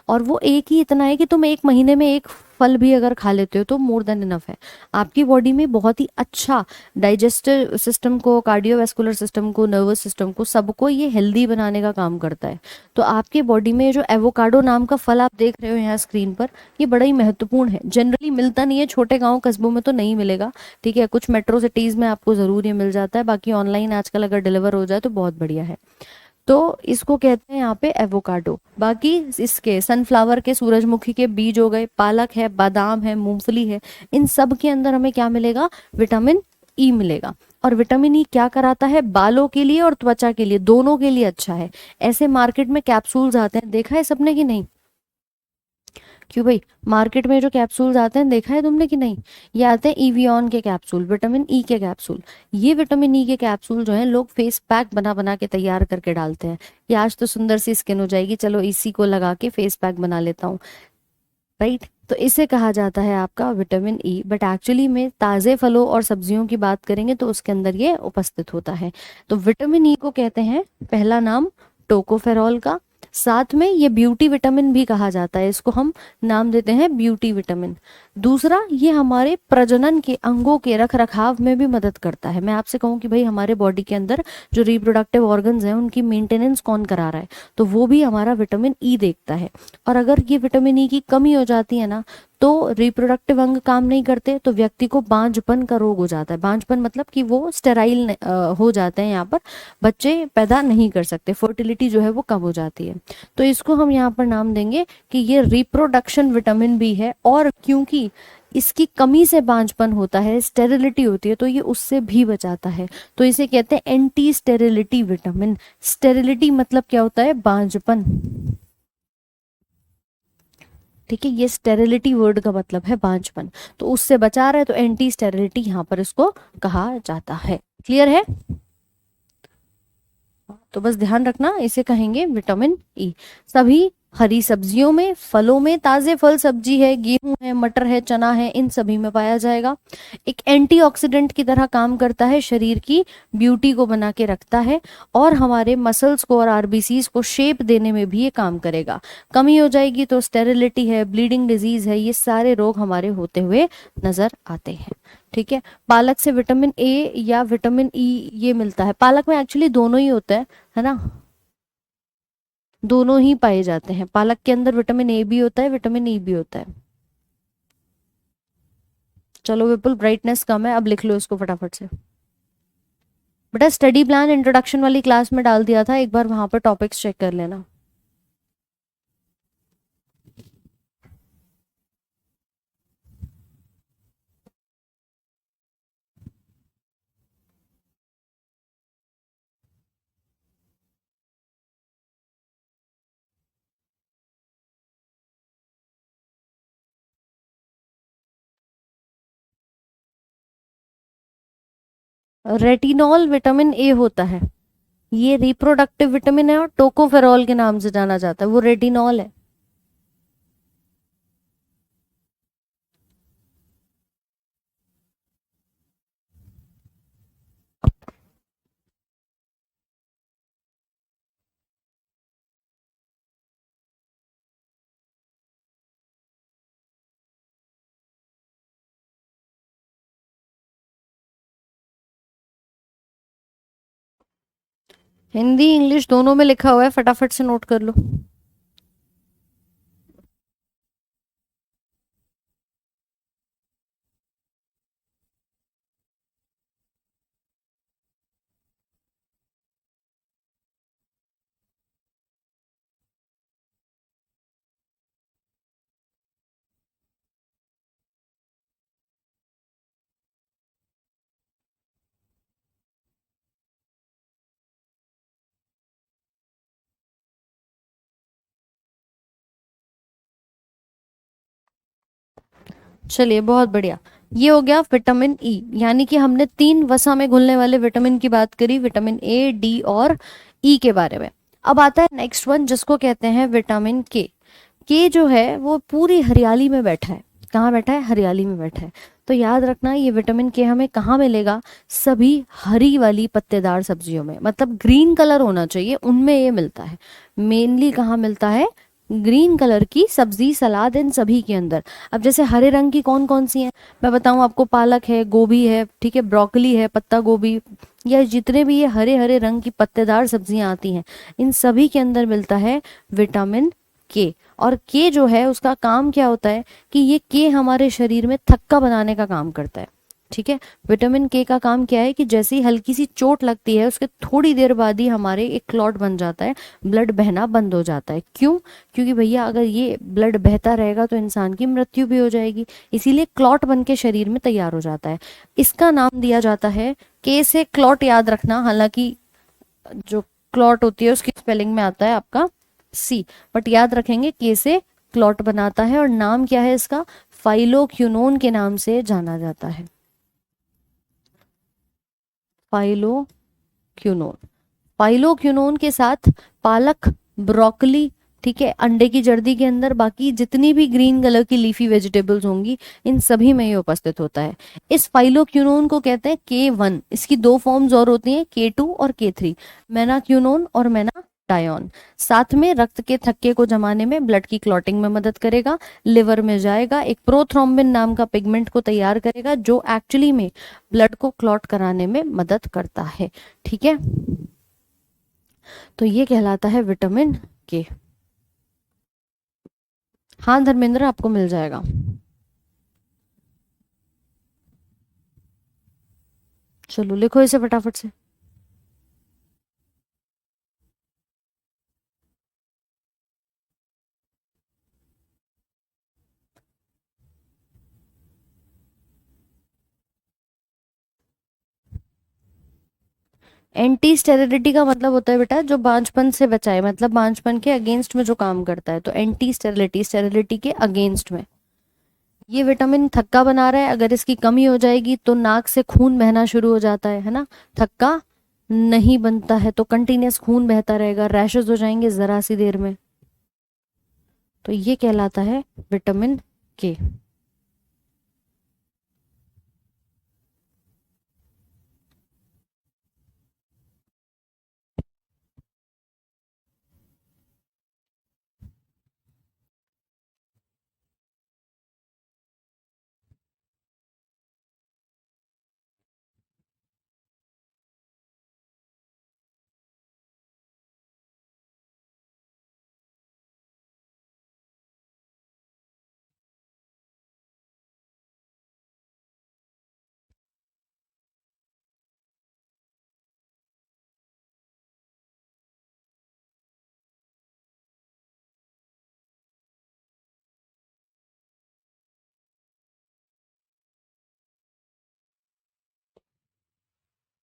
और वो एक ही इतना है कि तुम एक महीने में एक फल भी अगर खा लेते हो तो मोर देन इनफ है। आपकी बॉडी में बहुत ही अच्छा डाइजेस्टिव सिस्टम को, कार्डियोवैस्कुलर सिस्टम को, नर्वस सिस्टम को, सबको ये हेल्दी बनाने का काम करता है। तो आपके बॉडी में जो एवोकाडो नाम का फल आप देख रहे हो यहाँ स्क्रीन पर, ये बड़ा ही महत्वपूर्ण है। जनरली मिलता नहीं है, छोटे गांव कस्बों में तो नहीं मिलेगा, ठीक है, कुछ मेट्रो सिटीज में आपको जरूर ये मिल जाता है, बाकी ऑनलाइन आजकल अगर डिलीवर हो जाए तो बहुत बढ़िया है। तो इसको कहते हैं यहाँ पे एवोकाडो। बाकी इसके सनफ्लावर के, सूरजमुखी के बीज हो गए, पालक है, बादाम है, मूंगफली है, इन सब के अंदर हमें क्या मिलेगा, विटामिन ई मिलेगा। और विटामिन ई क्या कराता है, बालों के लिए और त्वचा के लिए, दोनों के लिए अच्छा है। ऐसे मार्केट में कैप्सूल्स आते हैं, देखा है सबने कि नहीं, क्यों भाई, मार्केट में जो कैप्सूल्स आते हैं देखा है तुमने कि नहीं, ये आते हैं इवियन के कैप्सूल, विटामिन ई के कैप्सूल। ये विटामिन ई के कैप्सूल जो है लोग फेस पैक बना बना के तैयार करके डालते हैं, कि आज तो सुंदर सी स्किन हो जाएगी, चलो इसी को लगा के फेस पैक बना लेता हूँ, राइट। तो इसे कहा जाता है आपका विटामिन ई, बट एक्चुअली में ताज़े फलों और सब्जियों की बात करेंगे तो उसके अंदर ये उपस्थित होता है। तो विटामिन ई को कहते हैं पहला नाम टोकोफेरॉल का, साथ में ये ब्यूटी विटामिन भी कहा जाता है, इसको हम नाम देते हैं ब्यूटी विटामिन। दूसरा, ये हमारे प्रजनन के अंगों के रख रखाव में भी मदद करता है। मैं आपसे कहूँ कि भाई हमारे बॉडी के अंदर जो रिप्रोडक्टिव ऑर्गन्स हैं उनकी मेंटेनेंस कौन करा रहा है, तो वो भी हमारा विटामिन ई देखता है। और अगर ये विटामिन ई की कमी हो जाती है ना, तो रिप्रोडक्टिव अंग काम नहीं करते, तो व्यक्ति को बांझपन का रोग हो जाता है। बांझपन मतलब कि वो स्टेराइल हो जाते हैं, यहाँ पर बच्चे पैदा नहीं कर सकते, फर्टिलिटी जो है वो कम हो जाती है। तो इसको हम यहाँ पर नाम देंगे कि ये रिप्रोडक्शन विटामिन भी है, और क्योंकि इसकी कमी से बांझपन होता है, स्टेरिलिटी होती है, तो ये उससे भी बचाता है। तो इसे कहते हैं एंटी स्टेरिलिटी विटामिन। स्टेरिलिटी मतलब क्या होता है, बांझपन, ठीक है, ये स्टेरिलिटी वर्ड का मतलब है बांझपन, तो उससे बचा रहा है, तो एंटी स्टेरिलिटी यहाँ पर इसको कहा जाता है। क्लियर है, तो बस ध्यान रखना, इसे कहेंगे विटामिन ई। सभी हरी सब्जियों में, फलों में, ताजे फल सब्जी है, गेहूं है, मटर है, चना है, इन सभी में पाया जाएगा। एक एंटीऑक्सीडेंट की तरह काम करता है, शरीर की ब्यूटी को बना के रखता है, और हमारे मसल्स को और आरबीसीज को शेप देने में भी ये काम करेगा। कमी हो जाएगी तो स्टेरिलिटी है, ब्लीडिंग डिजीज है, ये सारे रोग हमारे होते हुए नजर आते हैं, ठीक है। पालक से विटामिन ए या विटामिन ई ये मिलता है, पालक में एक्चुअली दोनों ही होता है ना, दोनों ही पाए जाते हैं। पालक के अंदर विटामिन ए भी होता है, विटामिन ई भी होता है। चलो विपुल, ब्राइटनेस कम है, अब लिख लो इसको फटाफट से। बेटा स्टडी प्लान इंट्रोडक्शन वाली क्लास में डाल दिया था, एक बार वहां पर टॉपिक्स चेक कर लेना। रेटिनॉल विटामिन ए होता है, ये रिप्रोडक्टिव विटामिन है और टोकोफेरॉल के नाम से जाना जाता है, वो रेटिनॉल है। हिंदी इंग्लिश दोनों में लिखा हुआ है, फटाफट से नोट कर लो। चलिए बहुत बढ़िया। ये हो गया विटामिन ई, यानी कि हमने 3 वसा में घुलने वाले विटामिन की बात करी, विटामिन ए, डी और ई के बारे में। अब आता है नेक्स्ट वन जिसको कहते हैं विटामिन के जो है वो पूरी हरियाली में बैठा है। कहाँ बैठा है? हरियाली में बैठा है। तो याद रखना ये विटामिन के हमें कहाँ मिलेगा? सभी हरी वाली पत्तेदार सब्जियों में, मतलब ग्रीन कलर होना चाहिए उनमें ये मिलता है। मेनली कहाँ मिलता है? ग्रीन कलर की सब्जी, सलाद, इन सभी के अंदर। अब जैसे हरे रंग की कौन कौन सी हैं मैं बताऊं आपको, पालक है, गोभी है, ठीक है, ब्रोकली है, पत्ता गोभी, या जितने भी ये हरे हरे रंग की पत्तेदार सब्जियां आती हैं, इन सभी के अंदर मिलता है विटामिन के। और के जो है उसका काम क्या होता है कि ये के हमारे शरीर में थक्का बनाने का काम करता है। ठीक है, विटामिन के का काम क्या है कि जैसे ही हल्की सी चोट लगती है उसके थोड़ी देर बाद ही हमारे एक क्लॉट बन जाता है, ब्लड बहना बंद हो जाता है। क्यों? क्योंकि भैया अगर ये ब्लड बहता रहेगा तो इंसान की मृत्यु भी हो जाएगी, इसीलिए क्लॉट बन के शरीर में तैयार हो जाता है। इसका नाम दिया जाता है, के से क्लॉट याद रखना, हालांकि जो क्लॉट होती है उसकी स्पेलिंग में आता है आपका सी, बट याद रखेंगे के से क्लॉट बनाता है। और नाम क्या है इसका? फाइलोक्यूनोन के नाम से जाना जाता है, फाइलोक्यूनोन। फाइलोक्यूनोन के साथ पालक, ब्रोकली, ठीक है, अंडे की जर्दी के अंदर बाकी जितनी भी ग्रीन कलर की लीफी वेजिटेबल्स होंगी इन सभी में ये उपस्थित होता है। इस फाइलोक्यूनोन को कहते हैं K1। इसकी दो फॉर्म्स और होती हैं, K2 और K3, मेनाक्यूनोन और मेनाडायोन। साथ में रक्त के थक्के को जमाने में, ब्लड की क्लॉटिंग में मदद करेगा, लिवर में जाएगा, एक प्रोथ्रोम्बिन नाम का पिगमेंट को तैयार करेगा जो एक्चुअली में ब्लड को क्लॉट कराने में मदद करता है। ठीक है, तो ये कहलाता है विटामिन के। हाँ धर्मेंद्र, आपको मिल जाएगा। चलो लिखो इसे फटाफट से। एंटी स्टेरिलिटी का मतलब होता है बेटा जो बांझपन से बचाए, मतलब बांझपन के अगेंस्ट में जो काम करता है, तो एंटी स्टेरिलिटी, स्टेरिलिटी के अगेंस्ट में। ये विटामिन थक्का बना रहा है, अगर इसकी कमी हो जाएगी तो नाक से खून बहना शुरू हो जाता है ना। थक्का नहीं बनता है तो कंटिन्यूस खून बहता रहेगा, रैशेस हो जाएंगे जरा सी देर में। तो ये कहलाता है विटामिन के।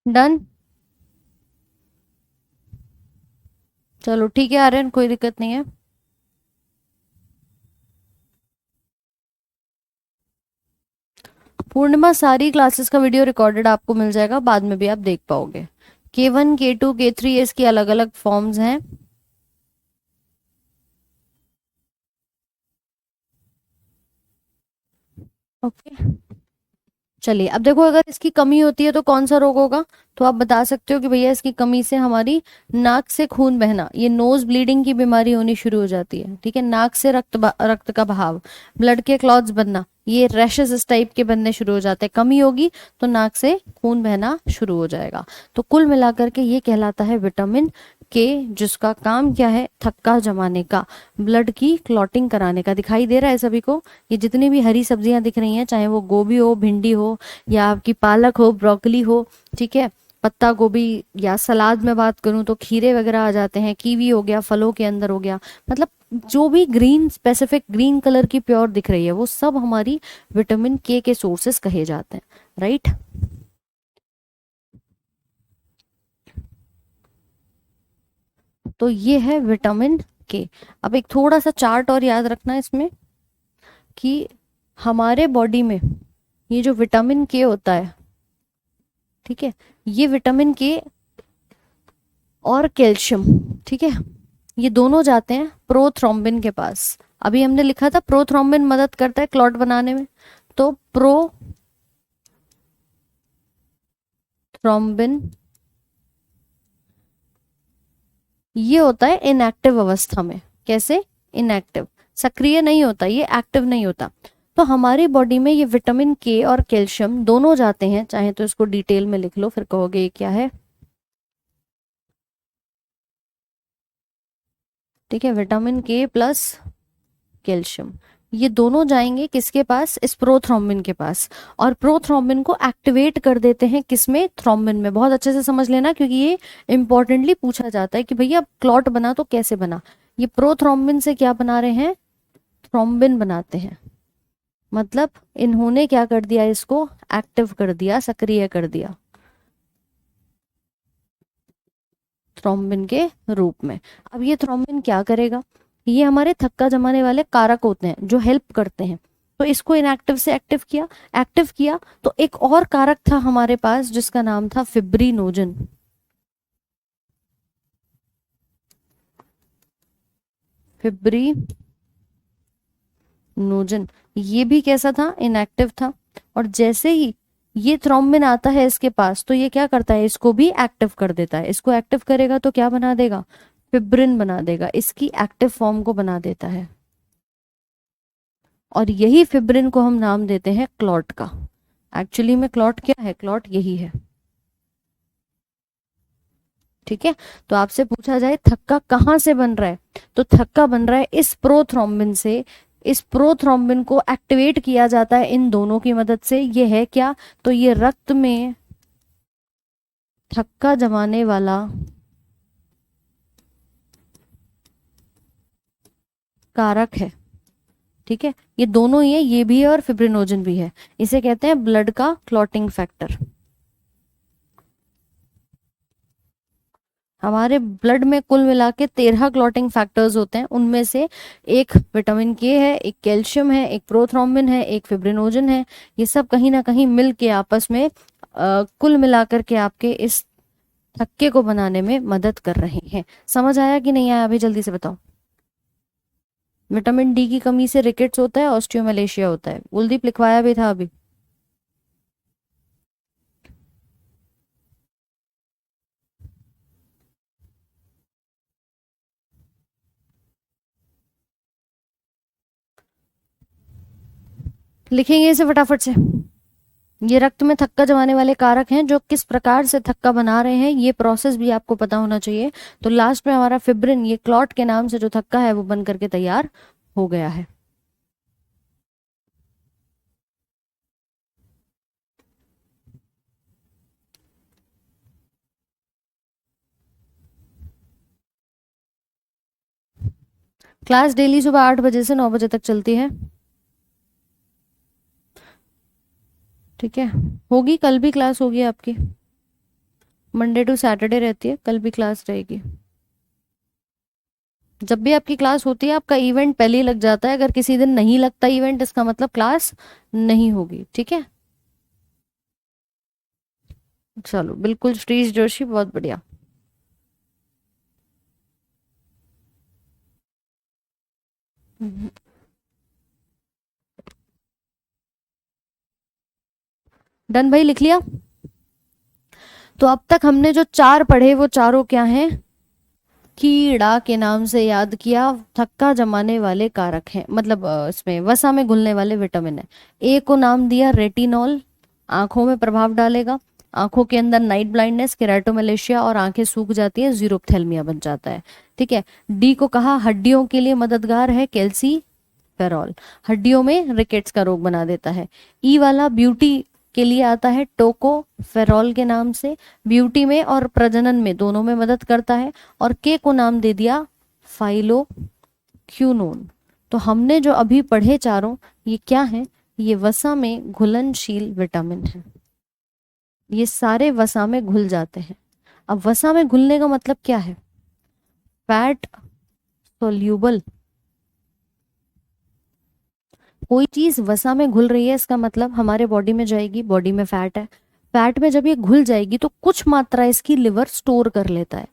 डन। चलो ठीक है आर्यन, कोई दिक्कत नहीं है। पूर्णिमा, सारी क्लासेस का वीडियो रिकॉर्डेड आपको मिल जाएगा, बाद में भी आप देख पाओगे। K1, K2, K3 इसकी अलग अलग फॉर्म्स हैं। ओके, चलिए अब देखो, अगर इसकी कमी होती है तो कौन सा रोग होगा? तो आप बता सकते हो कि भैया इसकी कमी से हमारी नाक से खून बहना, ये नोज ब्लीडिंग की बीमारी होनी शुरू हो जाती है। ठीक है, नाक से रक्त का बहाव, ब्लड के क्लॉट्स बनना, ये रैशेस इस टाइप के बनने शुरू हो जाते हैं। कमी होगी तो नाक से खून बहना शुरू हो जाएगा। तो कुल मिलाकर के ये कहलाता है विटामिन के, जिसका काम क्या है? थक्का जमाने का, ब्लड की क्लॉटिंग कराने का। दिखाई दे रहा है सभी को? ये जितनी भी हरी सब्जियां दिख रही हैं, चाहे वो गोभी हो, भिंडी हो, या आपकी पालक हो, ब्रोकली हो, ठीक है, पत्ता गोभी, या सलाद में बात करूं तो खीरे वगैरह आ जाते हैं, कीवी हो गया, फलों के अंदर हो गया, मतलब जो भी ग्रीन, स्पेसिफिक ग्रीन कलर की प्योर दिख रही है वो सब हमारी विटामिन के सोर्सेस कहे जाते हैं। राइट, तो ये है विटामिन के। अब एक थोड़ा सा चार्ट और याद रखना इसमें कि हमारे बॉडी में ये जो विटामिन के होता है, ठीक है, ये विटामिन के और कैल्शियम, ठीक है, ये दोनों जाते हैं प्रोथ्रोम्बिन के पास। अभी हमने लिखा था प्रोथ्रोम्बिन मदद करता है क्लॉट बनाने में, तो प्रोथ्रोम्बिन ये होता है इनएक्टिव अवस्था में। कैसे? इनएक्टिव, सक्रिय नहीं होता, ये एक्टिव नहीं होता। तो हमारी बॉडी में ये विटामिन के और कैल्शियम दोनों जाते हैं, चाहे तो इसको डिटेल में लिख लो फिर कहोगे ये क्या है, ठीक है, विटामिन के प्लस कैल्शियम, ये दोनों जाएंगे किसके पास? इस प्रोथ्रोम्बिन के पास, और प्रोथ्रोम्बिन को एक्टिवेट कर देते हैं किसमें? थ्रोम्बिन में। बहुत अच्छे से समझ लेना, क्योंकि ये इंपॉर्टेंटली पूछा जाता है कि भैया क्लॉट बना तो कैसे बना। ये प्रोथ्रोम्बिन से क्या बना रहे हैं? थ्रोम्बिन बनाते हैं। मतलब इन्होंने क्या कर दिया? इसको एक्टिव कर दिया, सक्रिय कर दिया थ्रोम्बिन के रूप में। अब ये थ्रोम्बिन क्या करेगा? ये हमारे थक्का जमाने वाले कारक होते हैं जो हेल्प करते हैं। तो इसको इनएक्टिव से एक्टिव किया, एक्टिव किया तो एक और कारक था हमारे पास जिसका नाम था फिब्रिनोजन। फिब्रिनोजन ये भी कैसा था? इनएक्टिव था। और जैसे ही ये थ्रोम्बिन आता है इसके पास, तो ये क्या करता है? इसको भी एक्टिव कर देता है। इसको एक्टिव करेगा तो क्या बना देगा? फिब्रिन बना देगा, इसकी एक्टिव फॉर्म को बना देता है। और यही फिब्रिन को हम नाम देते हैं क्लॉट का। एक्चुअली में क्लॉट क्या है? क्लॉट यही है, ठीक है। तो आपसे पूछा जाए थक्का कहाँ से बन रहा है, तो थक्का बन रहा है इस प्रोथ्रोम्बिन से। इस प्रोथ्रोम्बिन को एक्टिवेट किया जाता है इन दोनों की मदद से। ये है क्या? तो ये रक्त में थक्का जमाने वाला कारक है, ठीक है। ये दोनों ही है, ये भी है और फिब्रिनोजन भी है। इसे कहते हैं ब्लड का क्लॉटिंग फैक्टर। हमारे ब्लड में कुल मिला के 13 क्लॉटिंग फैक्टर्स होते हैं। उनमें से एक विटामिन के है, एक कैल्शियम है, एक प्रोथ्रोम्बिन है, एक फिब्रिनोजन है। ये सब कहीं ना कहीं मिल के आपस में कुल मिलाकर के आपके इस थक्के को बनाने में मदद कर रहे हैं। समझ आया कि नहीं आया? अभी जल्दी से बताओ। विटामिन डी की कमी से रिकेट्स होता है, ऑस्टियोमलेशिया होता है। कुलदीप लिखवाया भी था अभी। लिखेंगे इसे फटाफट से। ये रक्त में थक्का जमाने वाले कारक हैं जो किस प्रकार से थक्का बना रहे हैं, ये प्रोसेस भी आपको पता होना चाहिए। तो लास्ट में हमारा फिब्रिन, ये क्लॉट के नाम से जो थक्का है वो बन करके तैयार हो गया है। क्लास डेली सुबह 8 बजे से 9 बजे तक चलती है, ठीक है। होगी, कल भी क्लास होगी आपकी। मंडे टू सैटरडे रहती है, कल भी क्लास रहेगी। जब भी आपकी क्लास होती है आपका इवेंट पहले ही लग जाता है। अगर किसी दिन नहीं लगता इवेंट, इसका मतलब क्लास नहीं होगी, ठीक है। चलो बिल्कुल, श्रीज जोशी, बहुत बढ़िया। डन भाई, लिख लिया? तो अब तक हमने जो चार पढ़े वो चारों क्या हैं? कीड़ा के नाम से याद किया, थक्का जमाने वाले कारक हैं, मतलब इसमें वसा में घुलने वाले विटामिन है। ए को नाम दिया रेटिनॉल, आंखों में प्रभाव डालेगा, आंखों के अंदर नाइट ब्लाइंडनेस, केराटोमलेशिया और आंखें सूख जाती है, जीरोप्थेल्मिया बन जाता है, ठीक है। डी को कहा हड्डियों के लिए मददगार है, कैल्सी फेरॉल, हड्डियों में रिकेट्स का रोग बना देता है। ई वाला ब्यूटी के लिए आता है, टोको फेरॉल के नाम से, ब्यूटी में और प्रजनन में दोनों में मदद करता है। और के को नाम दे दिया फाइलोक्यूनोन। तो हमने जो अभी पढ़े चारों, ये क्या है? ये वसा में घुलनशील विटामिन है। ये सारे वसा में घुल जाते हैं। अब वसा में घुलने का मतलब क्या है? फैट सोल्यूबल, कोई चीज वसा में घुल रही है, इसका मतलब हमारे बॉडी में जाएगी, बॉडी में फैट है, फैट में जब ये घुल जाएगी तो कुछ मात्रा इसकी लिवर स्टोर कर लेता है।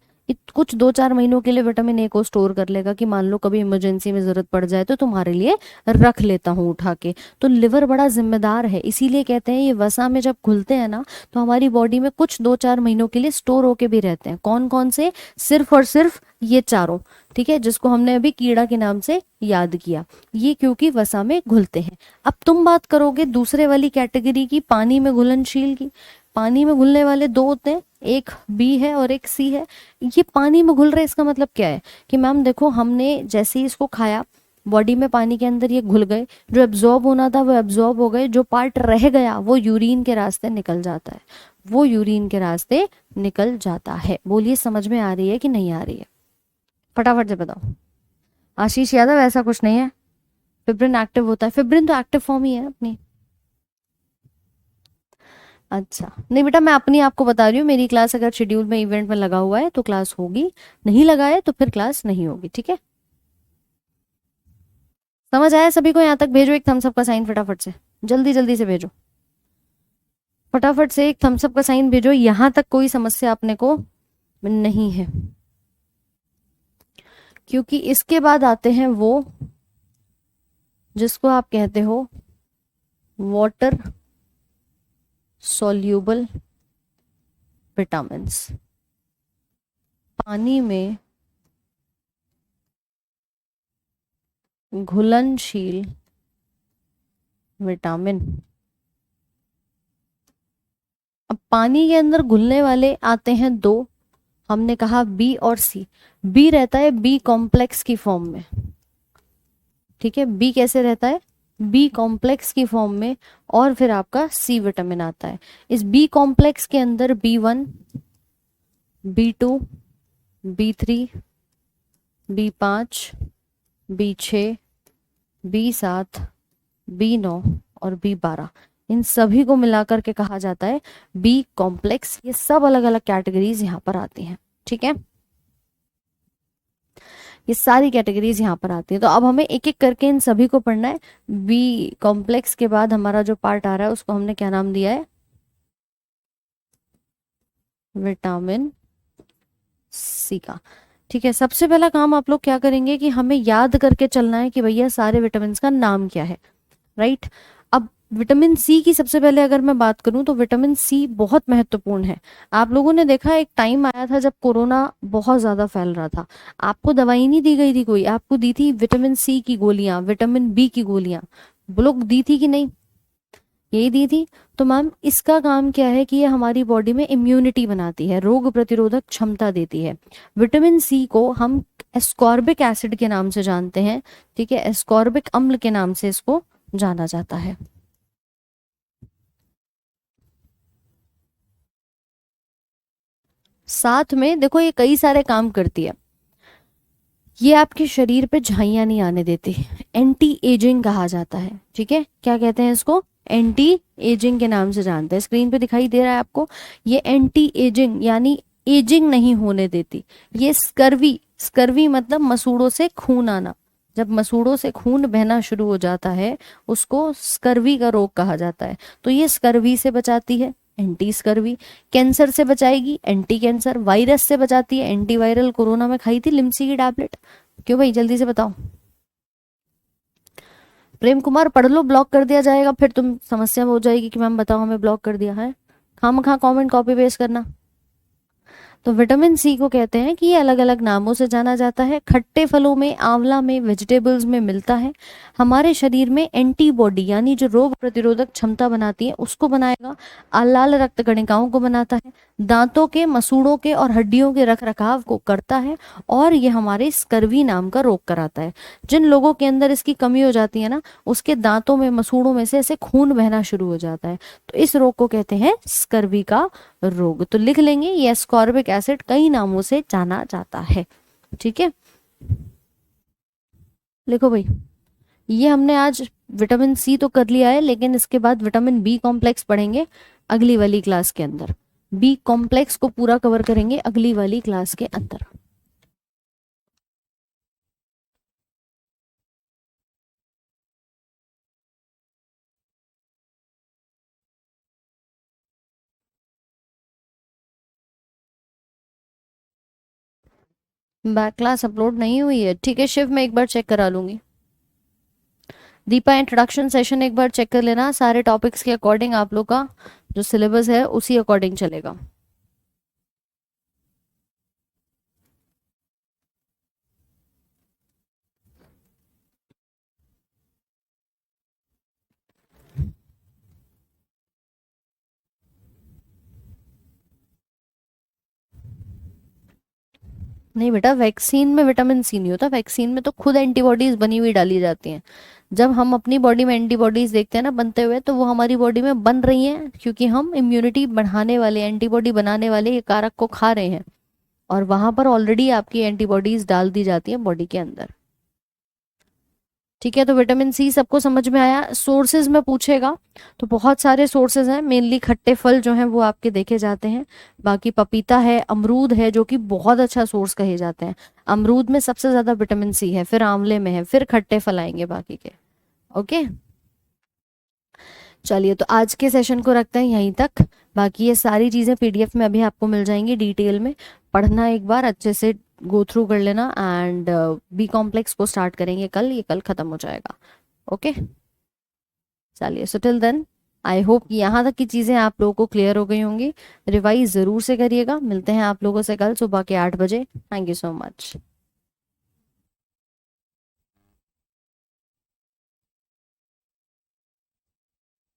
कुछ 2-4 महीनों के लिए विटामिन ए को स्टोर कर लेगा कि मान लो कभी इमरजेंसी में जरूरत पड़ जाए तो तुम्हारे लिए रख लेता हूँ उठा के। तो लिवर बड़ा जिम्मेदार है, इसीलिए कहते हैं ये वसा में जब घुलते हैं ना तो हमारी बॉडी में कुछ 2-4 महीनों के लिए स्टोर होके भी रहते हैं। कौन कौन से? सिर्फ और सिर्फ ये चारों, ठीक है, जिसको हमने अभी कीड़ा के नाम से याद किया, ये क्योंकि वसा में घुलते हैं। अब तुम बात करोगे दूसरे वाली कैटेगरी की, पानी में घुलनशील की। पानी में घुलने वाले दो होते हैं, एक बी है और एक सी है। ये पानी में घुल रहे, इसका मतलब क्या है कि मैम देखो हमने जैसे ही इसको खाया बॉडी में पानी के अंदर ये घुल गए, जो एब्जॉर्ब होना था वो एब्जॉर्ब हो गए, जो पार्ट रह गया वो यूरिन के रास्ते निकल जाता है, वो यूरिन के रास्ते निकल जाता है। बोलिए समझ में आ रही है कि नहीं आ रही है? फटाफट से बताओ। आशीष यादव, ऐसा कुछ नहीं है, फिब्रिन एक्टिव होता है, फिब्रिन तो एक्टिव फॉर्म ही है अपनी। अच्छा नहीं बेटा, मैं अपनी आपको बता रही हूँ, मेरी क्लास अगर शेड्यूल में इवेंट में लगा हुआ है तो क्लास होगी, नहीं लगा है तो फिर क्लास नहीं होगी, ठीक है? समझ आया सभी को? यहाँ तक भेजो एक थम्स अप का साइन फटाफट से, जल्दी जल्दी से भेजो, फटाफट से एक थम्स अप का साइन भेजो। यहाँ तक कोई समस्या अपने को नहीं है, क्योंकि इसके बाद आते हैं वो जिसको आप कहते हो वाटर सॉल्यूबल विटामिन्स। पानी में घुलनशील विटामिन। अब पानी के अंदर घुलने वाले आते हैं दो, हमने कहा बी और सी। बी रहता है बी कॉम्प्लेक्स की फॉर्म में, ठीक है, बी कैसे रहता है? बी कॉम्प्लेक्स की फॉर्म में। और फिर आपका सी विटामिन आता है। इस बी कॉम्प्लेक्स के अंदर B1, B2, B3, B5, B6, B7, B9 और B12, इन सभी को मिलाकर के कहा जाता है बी कॉम्प्लेक्स। ये सब अलग अलग कैटेगरीज यहाँ पर आती हैं, ठीक है, ये सारी कैटेगरीज यहाँ पर आती है। तो अब हमें एक एक करके इन सभी को पढ़ना है। बी कॉम्प्लेक्स के बाद हमारा जो पार्ट आ रहा है उसको हमने क्या नाम दिया है? विटामिन सी का, ठीक है। सबसे पहला काम आप लोग क्या करेंगे कि हमें याद करके चलना है कि भैया सारे विटामिन का नाम क्या है, राइट? अब विटामिन सी की सबसे पहले अगर मैं बात करूं तो विटामिन सी बहुत महत्वपूर्ण है। आप लोगों ने देखा एक टाइम आया था जब कोरोना बहुत ज्यादा फैल रहा था, आपको दवाई नहीं दी गई थी कोई, आपको दी थी विटामिन सी की गोलियां, विटामिन बी की गोलियां, लोग दी थी कि नहीं? यही दी थी। तो मैम इसका काम क्या है कि ये हमारी बॉडी में इम्यूनिटी बनाती है, रोग प्रतिरोधक क्षमता देती है। विटामिन सी को हम एस्कॉर्बिक एसिड के नाम से जानते हैं, ठीक है, एस्कॉर्बिक अम्ल के नाम से इसको जाना जाता है। साथ में देखो ये कई सारे काम करती है, ये आपके शरीर पे झाइयां नहीं आने देती, एंटी एजिंग कहा जाता है, ठीक है, क्या कहते हैं इसको? एंटी एजिंग के नाम से जानते हैं। स्क्रीन पे दिखाई दे रहा है आपको, ये एंटी एजिंग यानी एजिंग नहीं होने देती। ये स्कर्वी, स्कर्वी मतलब मसूड़ों से खून आना, जब मसूड़ों से खून बहना शुरू हो जाता है उसको स्कर्वी का रोग कहा जाता है। तो ये स्कर्वी से बचाती है, एंटी स्कर्वी। कैंसर से बचाएगी, एंटी कैंसर। वायरस से बचाती है, एंटी वायरल। कोरोना में खाई थी लिम्सी की टैबलेट, क्यों भाई जल्दी से बताओ। प्रेम कुमार पढ़ लो, ब्लॉक कर दिया जाएगा, फिर तुम समस्या में हो जाएगी कि मैम बताओ हमें ब्लॉक कर दिया है। खामखा कमेंट कॉपी पेस्ट करना। तो विटामिन सी को कहते हैं कि ये अलग अलग नामों से जाना जाता है। खट्टे फलों में, आंवला में, वेजिटेबल्स में मिलता है। हमारे शरीर में एंटीबॉडी यानी जो रोग प्रतिरोधक क्षमता बनाती है उसको बनाएगा। लाल रक्त कणिकाओं को बनाता है। दांतों के, मसूड़ों के और हड्डियों के रख रखाव को करता है। और ये हमारे स्कर्वी नाम का रोग कराता है। जिन लोगों के अंदर इसकी कमी हो जाती है ना, उसके दांतों में, मसूड़ों में से ऐसे खून बहना शुरू हो जाता है। तो इस रोग को कहते हैं स्कर्वी का रोग। तो लिख लेंगे ये एस्कॉर्बिक एसिड कई नामों से जाना जाता है, ठीक है। लिखो भाई, ये हमने आज विटामिन सी तो कर लिया है, लेकिन इसके बाद विटामिन बी कॉम्प्लेक्स पढ़ेंगे अगली वाली क्लास के अंदर। बी कॉम्प्लेक्स को पूरा कवर करेंगे अगली वाली क्लास के अंदर। बैक क्लास अपलोड नहीं हुई है, ठीक है शिव, मैं एक बार चेक करा लूंगी। दीपा इंट्रोडक्शन सेशन एक बार चेक कर लेना, सारे टॉपिक्स के अकॉर्डिंग आप लोग का जो सिलेबस है उसी अकॉर्डिंग चलेगा। नहीं बेटा, वैक्सीन में विटामिन सी नहीं होता, वैक्सीन में तो खुद एंटीबॉडीज बनी हुई डाली जाती हैं। जब हम अपनी बॉडी में एंटीबॉडीज देखते हैं ना बनते हुए, तो वो हमारी बॉडी में बन रही हैं क्योंकि हम इम्यूनिटी बढ़ाने वाले, एंटीबॉडी बनाने वाले ये कारक को खा रहे हैं, और वहां पर ऑलरेडी आपकी एंटीबॉडीज डाल दी जाती है बॉडी के अंदर। ठीक है, तो विटामिन सी सबको समझ में आया। सोर्सेज में पूछेगा तो बहुत सारे सोर्सेज हैं, मेनली खट्टे फल जो हैं वो आपके देखे जाते हैं, बाकी पपीता है, अमरूद है जो कि बहुत अच्छा सोर्स कहे जाते हैं। अमरूद में सबसे ज्यादा विटामिन सी है, फिर आंवले में है, फिर खट्टे फल आएंगे बाकी के। ओके, चलिए तो आज के सेशन को रखते हैं यहीं तक। बाकी ये सारी चीज़ें पीडीएफ में अभी आपको मिल जाएंगी, डिटेल में पढ़ना एक बार अच्छे से, गो थ्रू कर लेना। एंड बी कॉम्प्लेक्स को स्टार्ट करेंगे कल, ये कल खत्म हो जाएगा। ओके, चलिए so till then I hope यहाँ तक की चीज़ें आप लोगों को क्लियर हो गई होंगी। रिवाइज ज़रूर से करिएगा, मिलते हैं आप लोगों से कल सुबह के 8 बजे। Thank you so much.